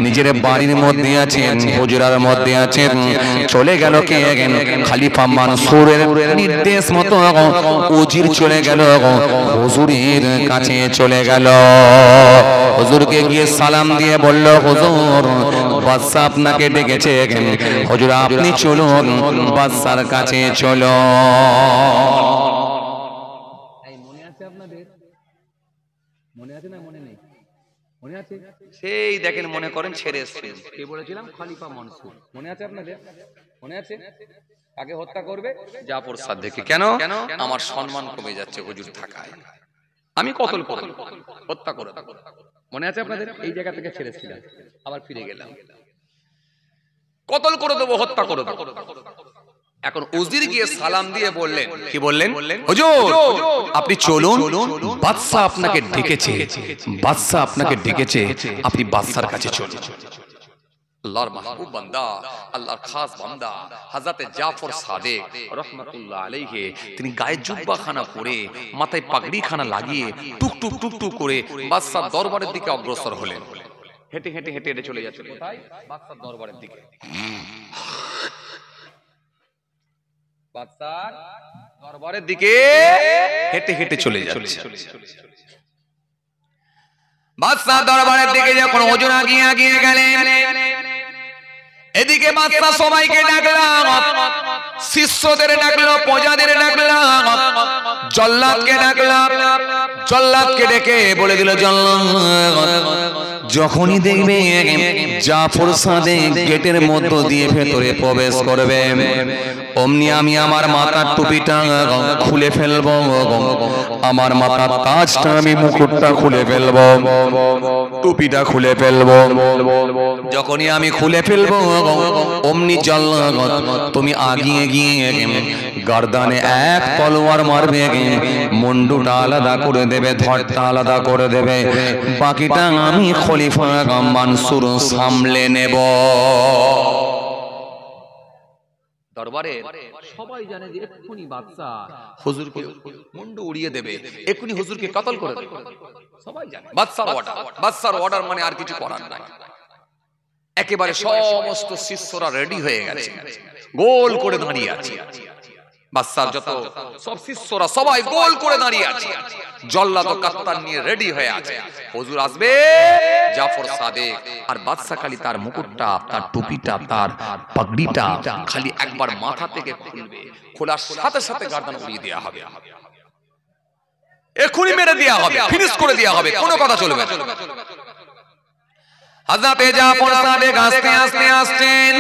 নিজের বাড়ির মধ্যে আছেন, হুজরার মধ্যে আছেন, চলে গেল কে? খলিফা মানসুরের নির্দেশ মতো উজির চলে গেল, হুজুরের কাছে চলে গেল। হুজুরকে গিয়ে সালাম দিয়ে বলল, হুজুর, বাদশা আপনাকে ডেকেছে। হুজুর, আপনি চলুন, বাদশার কাছে চলো। মনে আছে আপনাদের? মনে আছে না মনে নেই? মনে আছে? সেই দেখেন, মনে করেন ছেড়ে এসেছেন, কে বলেছিলাম? খলিফা মানসুর। মনে আছে আপনাদের? মনে আছে? কাকে হত্যা করবে? জাফর সাদিককে। কেন? আমার সম্মান কমে যাচ্ছে হুজুর থাকায়, আমি কতল করব, হত্যা করে। মনে আছে আপনাদের? এই জায়গা থেকে ছেড়েছিলাম, আবার ফিরে গেলাম, কতল করে দেবো, হত্যা করে দেবো। এখন উজির গিয়ে সালাম দিয়ে বললেন, কি বললেন? হুজুর, আপনি চলুন, বাদশা আপনাকে ডেকেছে, বাদশা আপনাকে ডেকেছে, আপনি বাদশার কাছে চলুন। আল্লাহর মাহবুব বান্দা, আল্লাহর খাস বান্দা হযরতে জাফর সাদিক রাহমাতুল্লাহ আলাইহি, তিনি গায়ে জুব্বা খানা পরে, মাথায় পাগড়ি খানা লাগিয়ে টুকটুক টুকটুক করে বাদশার দরবারের দিকে অগ্রসর হলেন। হেঁটে হেঁটে হেঁটে হেঁটে চলে যাচ্ছেন কোথায়? বাদশার দরবারের দিকে। বাদশার দরবারের দিকে হেঁটে হেঁটে চলে যাচ্ছে। বাদশার দরবারের দিকে যখন হুজুর আগিয়ে আগিয়ে গেলেন, এদিকে বাদশা সবাইকে ডাকলাম, শিষ্যদের ডাকলো, প্রজাদের ডাকলাম, জল্লাদকে ডাকলাম, জল্লাদকে ডেকে বলে দিল, জল্লাদ, যখনই দেখবে জাফর সাদিক গেটের মধ্য দিয়ে ভেতরে প্রবেশ করবে, অমনি আমি আমার মাথার টুপিটা খুলে ফেলবো, আমার মাথার তাজটা, আমি মুকুটটা খুলে ফেলবো, টুপিটা খুলে ফেলবো। যখনই আমি খুলে ফেলবো, অমনি জল্লাদ তুমি আগিয়ে গিয়ে গর্দানে এক তলোয়ার মারবে, মুন্ডুটা আলাদা করে দেবে, ধড়টা আলাদা করে দেবে, বাকিটা আমি খলিফা মানসুর সামলে নেব। দরবারে সবাই জানে যে এক্ষুনি বাদশা হুজুরকে মুন্ডু উড়িয়ে দেবে, এক্ষুনি হুজুরকে কতল করে দেবে, সবাই জানে। বাদশার অর্ডার, বাদশার অর্ডার মানে আর কিছু করার নাই। একেবারে সমস্ত শিষ্যরা রেডি হয়ে গেছে, গোল করে দাঁড়িয়ে আছে। বাদশার যত সব শিষ্যরা সবাই গোল করে দাঁড়িয়ে আছে, জল্লাদ ও কাত্তার নিয়ে রেডি হয়ে আছে। হুজুর আসবে, জাফর সাদেক আর বাদশা খালি তার মুকুটটা, তার টুপিটা, তার পাগড়িটা খালি একবার মাথা থেকে খুলবে, খোলার সাথে সাথে গর্দান উড়িয়ে দেওয়া হবে, এখনই মেরে দেওয়া হবে, ফিনিশ করে দেওয়া হবে, কোনো কথা চলবে না। হযরতে জাফর সাদেক আস্তে আস্তে আসছেন।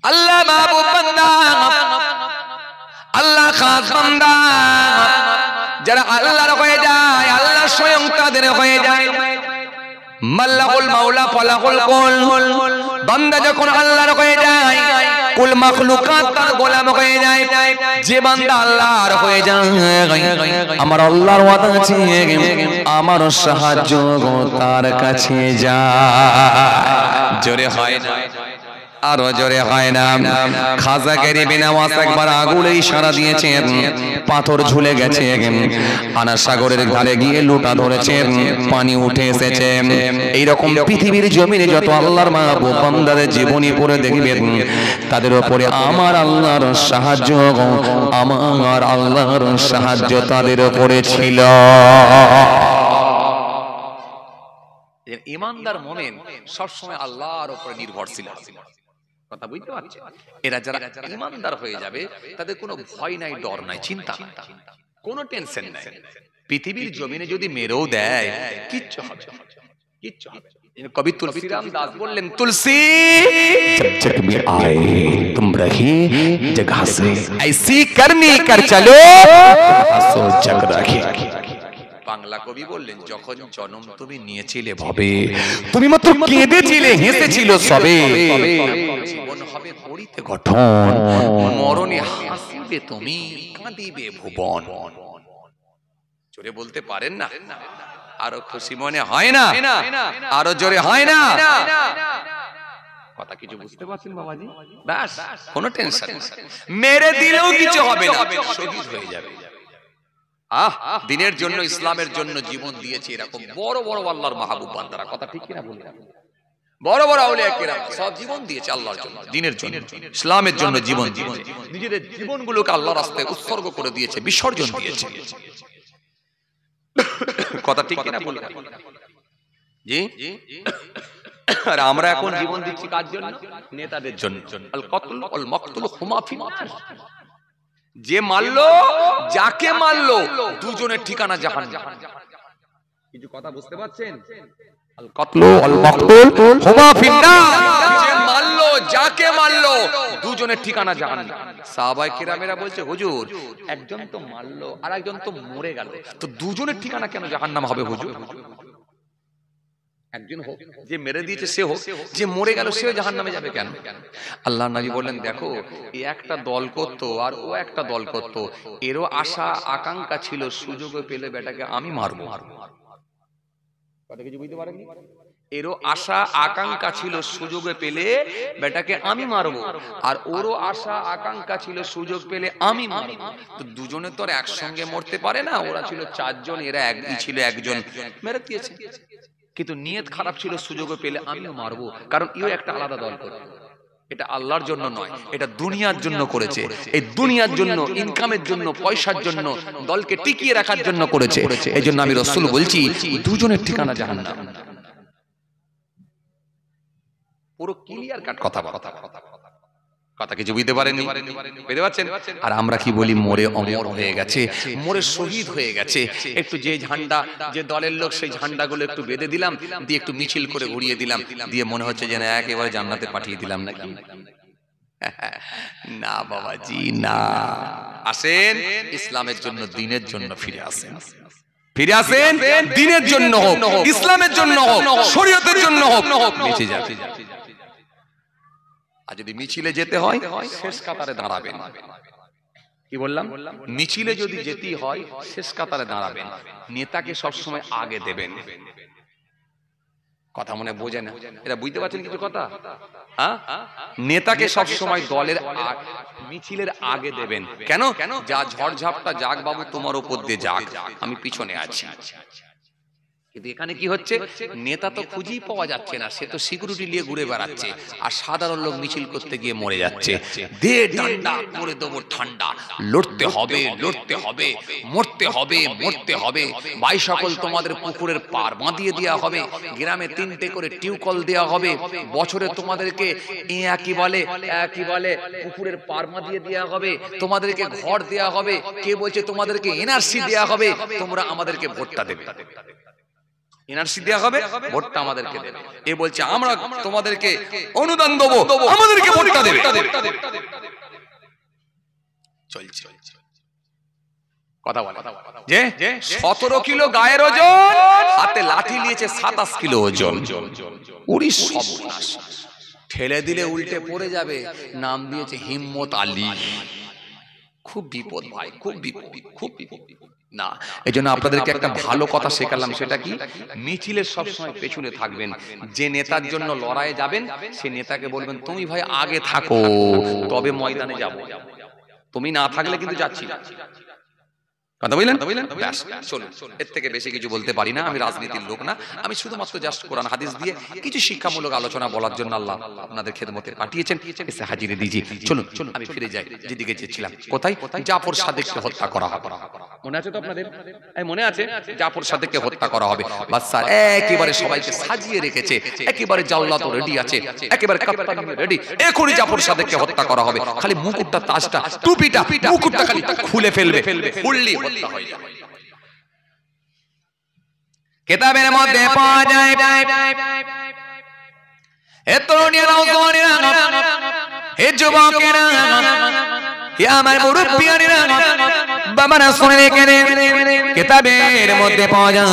আল্লাহ মাহবুব বান্দা, আল্লাহ খাস বান্দা, যারা আল্লাহর হয়ে যায় আল্লাহ স্বয়ং তাদের হয়ে যায়। মাল্লাহুল মাওলা ফালাহুল কুল, বান্দা যখন আল্লাহর হয়ে যায় কুল মাখলুকাত তার গোলাম হয়ে যায়। যে বান্দা আল্লাহর হয়ে যায় আমার আল্লাহর ওয়াদা আছে আমার সাহায্য তার কাছে যায়। জোরে হয় না, আরো জোরে হয় না। খাজা গরিবে নওয়াজ একবার আগুলে ইশারা দিয়েছেন, পাথর ঝুলে গেছে, আনা সাগরের ধারে গিয়ে লুটা ধরেছে, পানি উঠে এসেছে। এইরকম পৃথিবীর জমিনে যত আল্লাহর মাহবুব বান্দাদের জীবনী পড়ে দেখবেন তাদের উপরে আমার আল্লাহর সাহায্য, আমার আল্লাহর সাহায্য তাদের উপরে ছিল। ঈমানদার মুমিন সবসময় আল্লাহর উপরে নির্ভরশীল। কথা বুঝতে পারছেন? এরা যারা ঈমানদার হয়ে যাবে তাদের কোনো ভয় নাই, ডর নাই, চিন্তা নাই, কোনো টেনশন নাই। পৃথিবীর জমিনে যদি মেরেও দেয় কিচ্ছু হবে, কিচ্ছু হবে। কবি তুলসীরাম দাস বললেন, তুলসী जब जग में आए तुम रही जगह से ऐसी करनी कर चलो सो जग रखे। বাংলা কবি বললেন, যখন জন্ম তুমি নিয়েছিলে ভবে তুমি মাত্র কেঁদেছিলে হেসেছিলে সবে, জীবন হবে করিতে গঠন মরণে হাসিবে তুমি কাঁদিবে ভুবন। জোরে বলতে পারেন না? আরো খুশি মনে হয় না? আরো জোরে হয় না? কথা কিছু বুঝতে পারছেন বাবাজি? ব্যাস, কোনো টেনশন নেই, মেরে দিলেও কিছু হবে না, শহীদ হয়ে যাবে। দিনের জন্য ইসলামের জন্য জীবন দিয়েছে এরকম বড় বড় আল্লাহর মাহবুব বান্দারা। কথা ঠিক কিনা বলি? বড় বড় আউলিয়া কিরাম সব জীবন দিয়েছে আল্লাহর জন্য, দিনের জন্য, ইসলামের জন্য জীবন দিয়েছে, নিজেদের জীবনগুলোকে আল্লাহর রাস্তায় উৎসর্গ করে দিয়েছে, বিসর্জন দিয়েছে। কথা ঠিক কিনা বলি? জি। আর আমরা এখন জীবন দিচ্ছি কার জন্য? নেতাদের জন্য। আল কতল আল মাকতুল হুমা ফিন্নার। যে মারলো, যাকে মারলো, দুজনের ঠিকানা জাহান্নাম। কিছু কথা বুঝতে পারছেন? আল কতল আল মাকতুল হুমা ফিন্নার। যে মারলো, যাকে মারলো, দুজনের ঠিকানা জাহান্নাম। সাহাবায়ে কেরামেরা বলছে, হুজুর একজন তো মারলো আর একজন তো মরে গেল, তো দুজনের ঠিকানা কেন জাহান্নাম হবে হুজুর? একজন হোক, যে মেরে দিয়েছে সে হোক, যে মরে গেল সেও জাহান্নামে যাবে কেন? আল্লাহর নবী বললেন, দেখো এই একটা দল করতো আর ও একটা দল করতো, এরও আশা আকাঙ্ক্ষা ছিল সুযোগ পেলে বেটাকে আমি মারবো। কথা কিছু বুঝতে পারেননি? এরও আশা আকাঙ্ক্ষা ছিল সুযোগে পেলে বেটাকে আমি মারবো, আর ওরও আশা আকাঙ্ক্ষা ছিল সুযোগ পেলে আমি মারবো। তো দুজনে তো আর একসঙ্গে মরতে পারে না, ওরা ছিল চারজন, এরা একই ছিল একজন, মেরে দিয়েছে। কিন্তু নিয়ত খারাপ ছিল, সুযোগে পেলে আমিও মারবো, কারণ ইও একটা আলাদা দল করে। এটা আল্লাহর জন্য নয়, এটা দুনিয়ার জন্য করেছে। এই দুনিয়ার জন্য, ইনকামের জন্য, পয়সার জন্য, দলকে টিকিয়ে রাখার জন্য করেছে। এই জন্য আমি রাসূল বলছি, দুজনের ঠিকানা জাহান্নাম। পুরো ক্লিয়ার কাট কথা বলা। কথা কিছু বুঝতে পারেননি? বুঝতে পারছেন? আর আমরা কি বলি, মরে অমর হয়ে গেছে, মরে শহীদ হয়ে গেছে। একটু যে ঝান্ডা, যে দলের লোক, সেই ঝান্ডাগুলো একটু বেঁধে দিলাম, দিয়ে একটু মিছিল করে ঘুরিয়ে দিলাম, দিয়ে মনে হচ্ছে যেন একেবারে জান্নাতে পাঠিয়ে দিলাম নাকি? না বাবাজি না। আসেন ইসলামের জন্য, দিনের জন্য ফিরে আসেন, ফিরে আসেন, দিনের জন্য হোক, ইসলামের জন্য হোক, শরীয়তের জন্য হোক, বেঁচে যাবে। আর যদি মিছিলে যেতে হয় শেষ কাতারে দাঁড়াবেন। কি বললাম? মিছিলে যদি যেতে হয় শেষ কাতারে দাঁড়াবেন, নেতাকে সবসময় আগে দেবেন। কথা মনে বোঝে না? এটা বুঝতে পারছেন কিছু কথা? নেতাকে সবসময় দলের মিছিলের আগে দেবেন। কেন? যা ঝড়ঝাপটা যাক বাবু তোমার উপর দিয়ে যাক, আমি পিছনে আছি। কিন্তু এখানে কি হচ্ছে, নেতা তো খুঁজেই পাওয়া যাচ্ছে না, সে তো সিকিউরিটি নিয়ে ঘুরে বেড়াচ্ছে, আর সাধারণ লোক মিছিল করতে গিয়ে মরে যাচ্ছে। দে ডান্ডা করে দেবো ঠান্ডা, লড়তে হবে লড়তে হবে, মরতে হবে মরতে হবে, ভাই সকল তোমাদের পুকুরের পার বাঁধিয়ে দেওয়া হবে, গ্রামে 3টে করে টিউবকল দেওয়া হবে, বছরে তোমাদেরকে কি বলে পুকুরের পার বাঁধিয়ে দেওয়া হবে, তোমাদেরকে ঘর দেওয়া হবে, কে বলছে তোমাদেরকে এনআরসি দেওয়া হবে, তোমরা আমাদেরকে ভোটটা দেবে, এনআরসি দেওয়া হবে, ভোটটা আমাদেরকে দেবে। এ বলছে আমরা তোমাদেরকে অনুদান দেবো, আমাদেরকে ভোটটা দেবে। চলছে কথা বলে যে 17 কিলো গায়ের ওজন, হাতে লাঠি নিয়েছে 27 কিলো ওজন। উড়ি সর্বনাশ, ঠেলে দিলে উল্টে পড়ে যাবে, নাম দিয়েছে হিম্মত আলী। খুব বিপদ ভাই, খুব বিপদ, খুব বিপদ না। এই জন্য আপনাদেরকে একটা ভালো কথা শেখালাম, সেটা কি, মিছিলের সবসময় পেছনে থাকবেন। যে নেতার জন্য লড়াইয়ে যাবেন, সে নেতাকে বলবেন তুমি ভাই আগে থাকো, তবে ময়দানে যাব, তুমি না থাকলে কিন্তু যাচ্ছি না। কথা বললেন? ব্যাস, চলুন, এর থেকে বেশি কিছু বলতে পারি না, আমি রাজনীতির লোক না, আমি শুধুমাত্র জাস্ট কোরআন হাদিস দিয়ে কিছু শিক্ষামূলক আলোচনা বলার জন্য আল্লাহ আপনাদের খেদমতে পাঠিয়েছেন, এসে হাজিরে দিয়েছি। চলুন আমি ফিরে যাই যেদিকে যেছিলাম। কোথায়? জাফর সাদেককে হত্যা করা হবে, মনে আছে তো আপনাদের? মনে আছে, জাফর সাদেককে হত্যা করা হবে। বাদশা একেবারে সবাইকে সাজিয়ে রেখেছে, একেবারে জাল্লাত রেডি আছে, একেবারে কাপ্তান রেডি, এখনই জাফর সাদেককে হত্যা করা হবে। খালি মুকুটটা, তাজটা, টুপিটা, মুকুটটা খালি খুলে ফেলবে, ফুললি হত্যা হয়ে যাবে। কিতাবের মধ্যে পাওয়া যায়, হে তরুণীরা, হে যুবকেরা, হে আমার মুরব্বিয়ারা, বাবারা শুনে রেখে দেন, কিতাবের মধ্যে পাওয়া যায়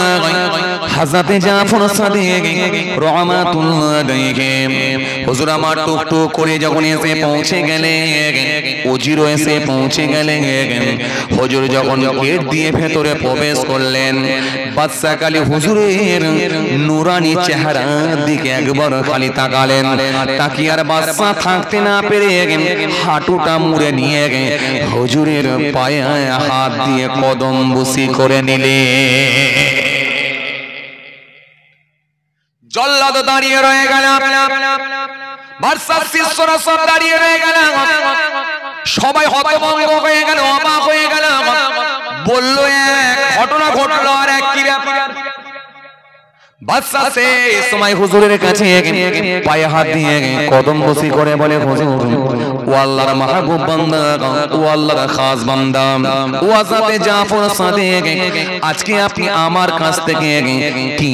হযরত জাফর সাদিক রাহমাতুল্লাহ আলাইহি হুজুর আমার টুকটুক করে যখন এসে পৌঁছে গেলেন, ওজিরও এসে পৌঁছে গেলেন, হুজুর যখন গেট দিয়ে ভেতরে প্রবেশ করলেন, বাদশা কালী হুজুরের নূরানি চেহারার দিকে একবার খালি তাকালেন, তাকিয়ে আর বাদশা থাকতে না পেরে হাঁটুটা মুড়ে নিয়ে হুজুরের পায়ে হাত দিয়ে কদম বুসি করে নিলে। জল্লাদ দাঁড়িয়ে রয়ে গেল, বাদশার শিষ্যরা সব দাঁড়িয়ে রয়ে গেল, সবাই হতভম্ব হয়ে গেল, অবাক হয়ে গেল। বলল এক ঘটনা ঘটলো, আর এক কি ব্যাপার। বাদশা সেই সময় হুজুরের কাছে পায়ে হাত দিয়ে কদম বসি করে বলে, হুজুর, ও আল্লাহর মাহবুব বান্দা, ও আল্লাহর খাস বান্দা, ও হযরত জাফর সাদিক, আজকে আপনি আমার কাছ থেকে কি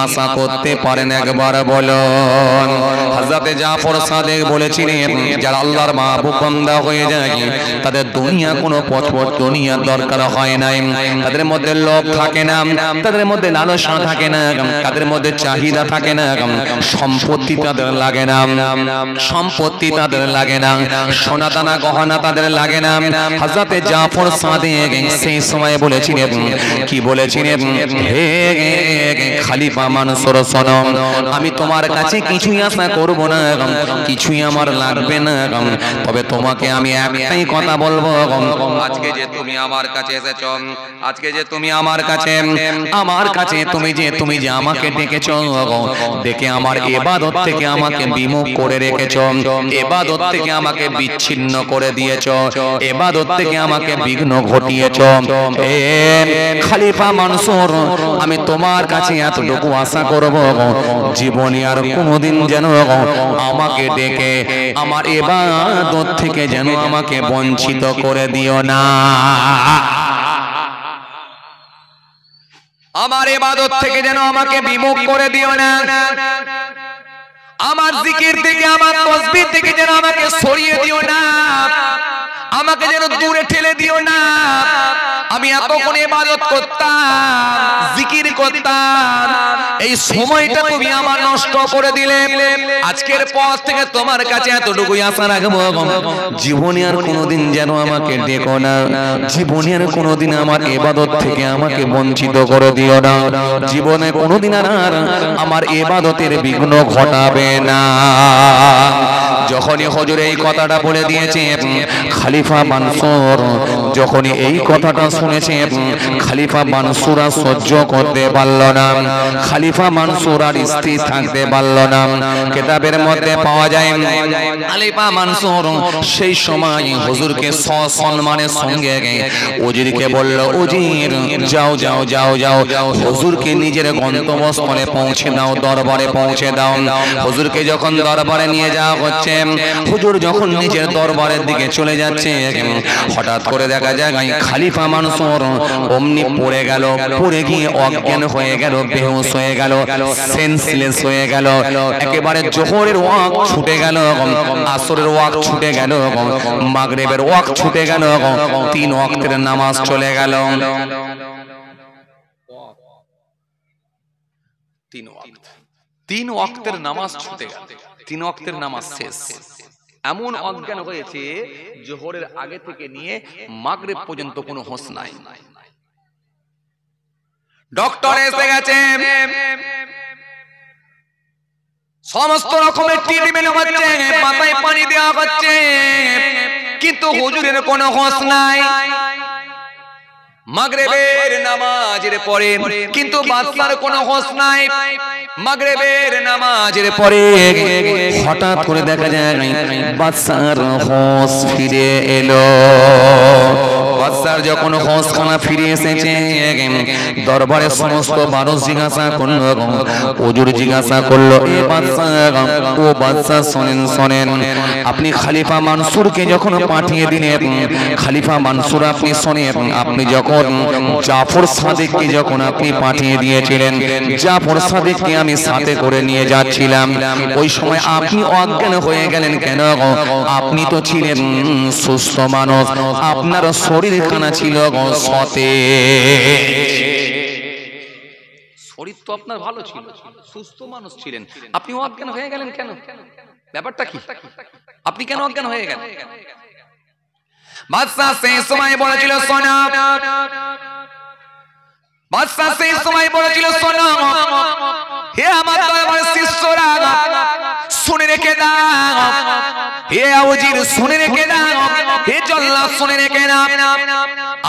আশা করতে পারেন একবার বলুন। হযরত জাফর সাদিক বলেছিলেন, যারা আল্লাহর মাহবুব বান্দা হয়ে যায় তাদের দুনিয়া কোনো পথ দুনিয়ার দরকার হয় না, তাদের মধ্যে লোভ থাকে না, তাদের মধ্যে লালসা থাকে না, তাদের মধ্যে চাহিদা থাকে না, সম্পত্তি তাদের লাগে না, সম্পত্তি তাদের লাগে না, সোনা দানা গহনা তাদের লাগে না। হযরত জাফর সাদিক সেই সময় বলেছিলেন, কি বলেছিলেন, হে খলিফা মানসুর শোনো, আমি তোমার কাছে কিছুই আশা করব না, কিছুই আমার লাগবে না, তবে তোমাকে আমি একটাই কথা বলবো, আজকে যে তুমি আমার কাছে এসেছো, আজকে যে তুমি আমার কাছে তুমি যে আমাকে ডেকেছো, ডেকে আমার ইবাদত থেকে আমাকে বিমুখ করে রেখেছো, ইবাদত থেকে আমাকে বিচ্ছিন্ন করে দিয়েছো, ইবাদত থেকে আমাকে বিঘ্ন ঘটিয়েছো। এ খলিফা মানসুর, আমি তোমার কাছে এতটুকু আশা করব, জীবনে আর কোনোদিন যেন আমাকে ডেকে আমার ইবাদত থেকে যেন আমাকে বঞ্চিত করে দিও না, আমার ইবাদত থেকে যেন আমাকে বিমুখ করে দিও না, আমার জিকির থেকে, আমার তাসবিহ থেকে যেন আমাকে সরিয়ে দিও না, আমাকে যেন দূরে ঠেলে দিও না। আমি এতক্ষণ ইবাদত করতাম, জিকির করতাম, এই সময়টা তুমি আমার নষ্ট করে দিলে। আজকের পর থেকে তোমার কাছে এতটুকুই আশা রাখবো, জীবনে আর কোনোদিন যেন আমাকে ডেকো না, জীবনে আর কোনোদিন আমার ইবাদত থেকে আমাকে বঞ্চিত করে দিও না, জীবনে কোনোদিন আর আমার ইবাদতের বিঘ্ন ঘটাবে না। যখনই হুজুর এই কথাটা বলে দিয়েছে খলিফা মানসুর যখনই এই কথাটা শুনেছে খলিফা মানসুর আর সহ্য করতে পারল না খলিফা মানসুর আর স্থির থাকতে পারল না কিতাবের মধ্যে পাওয়া যায় খলিফা মানসুর সেই সময় হুজুরকে সম্মানের সঙ্গে উজিরকে বলল উজির যাও যাও যাও যাও হুজুরকে নিজের গন্তব্যস্থলে পৌঁছে দাও দরবারে পৌঁছে দাও হুজুরকে যখন দরবারে নিয়ে যাওয়া হচ্ছে হুজুর যখন নিজের দরবারের দিকে চলে যাচ্ছে হঠাৎ করে দেখা যায় খলিফা মানসুর অমনি পড়ে গেল পড়ে গিয়ে অজ্ঞান হয়ে গেল বেহুশ হয়ে গেল সেন্সলেস হয়ে গেল একেবারে জোহরের ওয়াক্ত ছুটে গেল আসরের ওয়াক্ত ছুটে গেল মাগরিবের ওয়াক্ত ছুটে গেল 3 ওয়াক্তের নামাজ চলে গেল 3 ওয়াক্তের নামাজ ছুটে গেল 3 ওয়াক্তের নামাজ শেষ এমন অজ্ঞান হয়েছে জোহরের আগে থেকে নিয়ে মাগরিব পর্যন্ত কোনো হোশ নাই ডক্টর এসে গেছে সমস্ত রকমের ট্রিটমেন্ট হচ্ছে মাথায় পানি দেওয়া হচ্ছে কিন্তু হুজুরের কোনো হোশ নাই মাগরিবের নামাজের পরে কিন্তু বাচ্চার কোনো হোশ নাই মাগরিবের নামাজের পরে হঠাৎ করে দেখা যায় বাচ্চার হোশ ফিরে এলো বাচ্চার যখন হোশখানা ফিরে এসেছে দরবারে সমস্ত মানুষ জিজ্ঞাসা করলো হুজুর জিজ্ঞাসা করলো এ বাচ্চা ও বাচ্চা শোনেন শোনেন আপনি খলিফা মানসুরকে যখন পাঠিয়ে দিলেন খলিফা মানসুর আপনি শোনেন আপনি যখন জাফর সাদিককে যখন আপনি পাঠিয়ে দিয়েছিলেন জাফর সাদিককে আমি সাথে করে নিয়ে যাচ্ছিলাম ওই সময় আপনি অজ্ঞান হয়ে গেলেন কেন আপনি তো ছিলেন সুস্থ মানুষ আপনার শরীরখানা ছিল সতেজ শরীর তো আপনার ভালো ছিল সুস্থ মানুষ ছিলেন আপনি অজ্ঞান হয়ে গেলেন কেন ব্যাপারটা কি আপনি কেন অজ্ঞান হয়ে গেলেন বাদশা সেই সময় বলেছিল সোনা বাদশা সেই সময় বলেছিল সোনা হে আমার দরবারের শিষ্যরা শুনে রেখে দাও হে উজির শুনে রেখে দাও হে জল্লাদ শুনে রেখে দাও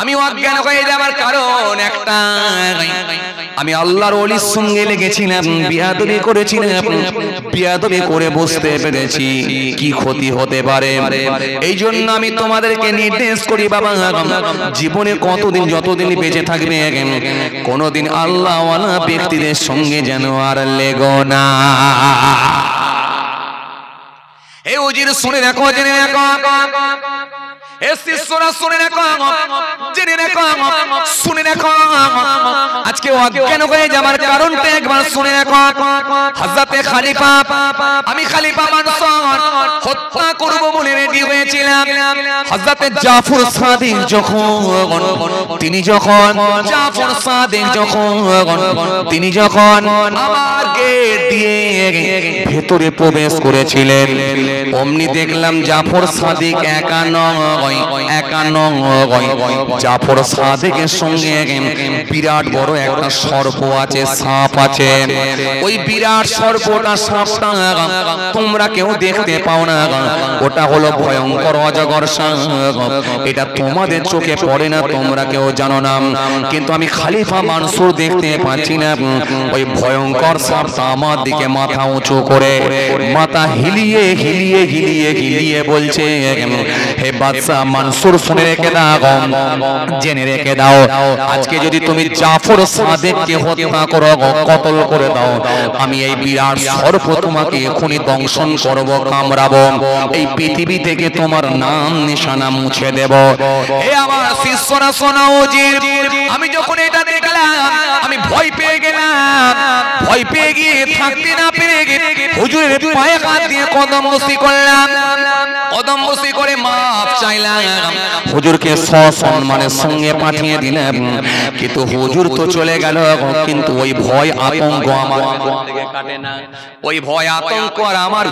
আমি অজ্ঞান হয়ে যাবার কারণ একটা আমি আল্লাহর ওলির সঙ্গে লেগেছিলাম বিয়াদবি করেছিলাম বিয়াদবি করে বুঝতে পেরেছি কি ক্ষতি হতে পারে এই জন্য আমি তোমাদেরকে নির্দেশ করি বাবা জীবনে কতদিন যতদিন বেঁচে থাকবে কোনদিন আল্লাহওয়ালা ব্যক্তিদের সঙ্গে যেন আর লেগো না এই উজির শুনে রাখো জেনে রাখো এ শিষ্যরা শুনে রাখো জেনে রাখো শুনে রাখো আজকে অজ্ঞান হয়ে যাবার কারণটা একবার শুনে রাখো হযরতে খলিফা আমি খলিফা মানসুর হত্যা করব বলে রেডি হয়েছিলাম হযরতে জাফর সাদিক যখন জাফর সাদিক তিনি যখন আমার গেট দিয়ে ভেতরে প্রবেশ করেছিলেন অমনি দেখলাম জাফর সাদিক জাফর সাদিকের সঙ্গে বিরাট বড় একটা সর্প আছে সাপ আছে ওই বিরাট সর্পটা সাপটা তোমরা কেউ দেখতে পাও না ওটা হলো ভয়ঙ্কর অজগর সাপ এটা তোমাদের চোখে পড়ে না তোমরা কেউ জানো না কিন্তু আমি খলিফা মানসুর দেখতে পাচ্ছি না ওই ভয়ঙ্কর সাপটা আমার দিকে মাথা উঁচু করে মাথা হিলিয়ে হিলিয়ে হিলিয়ে হিলিয়ে বলছে হে বাদশা মানসুর শুনে রেখে দাও জেনে রেখে দাও আজকে যদি তুমি জাফর সাদিককে হত্যা করো কতল করে দাও আমি এই বিরাট সর্প তোমাকে এখনই দংশন করব কামড়াবো এই পৃথিবী থেকে তোমার নাম নিশানা মুছে দেব হে আমার শিষ্যরা শোনো উজির আমি যখন এটা দেখলাম আমি ভয় পেয়ে গেলাম ভয় পেয়ে গিয়ে থাকতে না পেরে হুজুরের পায়ে হাত দিয়ে কদম বসি করলাম কদম বসি করে মাফ চাইলাম হুজুরকে সসম্মানের সঙ্গে পাঠিয়ে দিলাম কিন্তু হুজুর তো চলে গেল কিন্তু ওই ভয় আতঙ্ক আমার থেকে কাটে না ওই ভয় আতঙ্ক আর আমার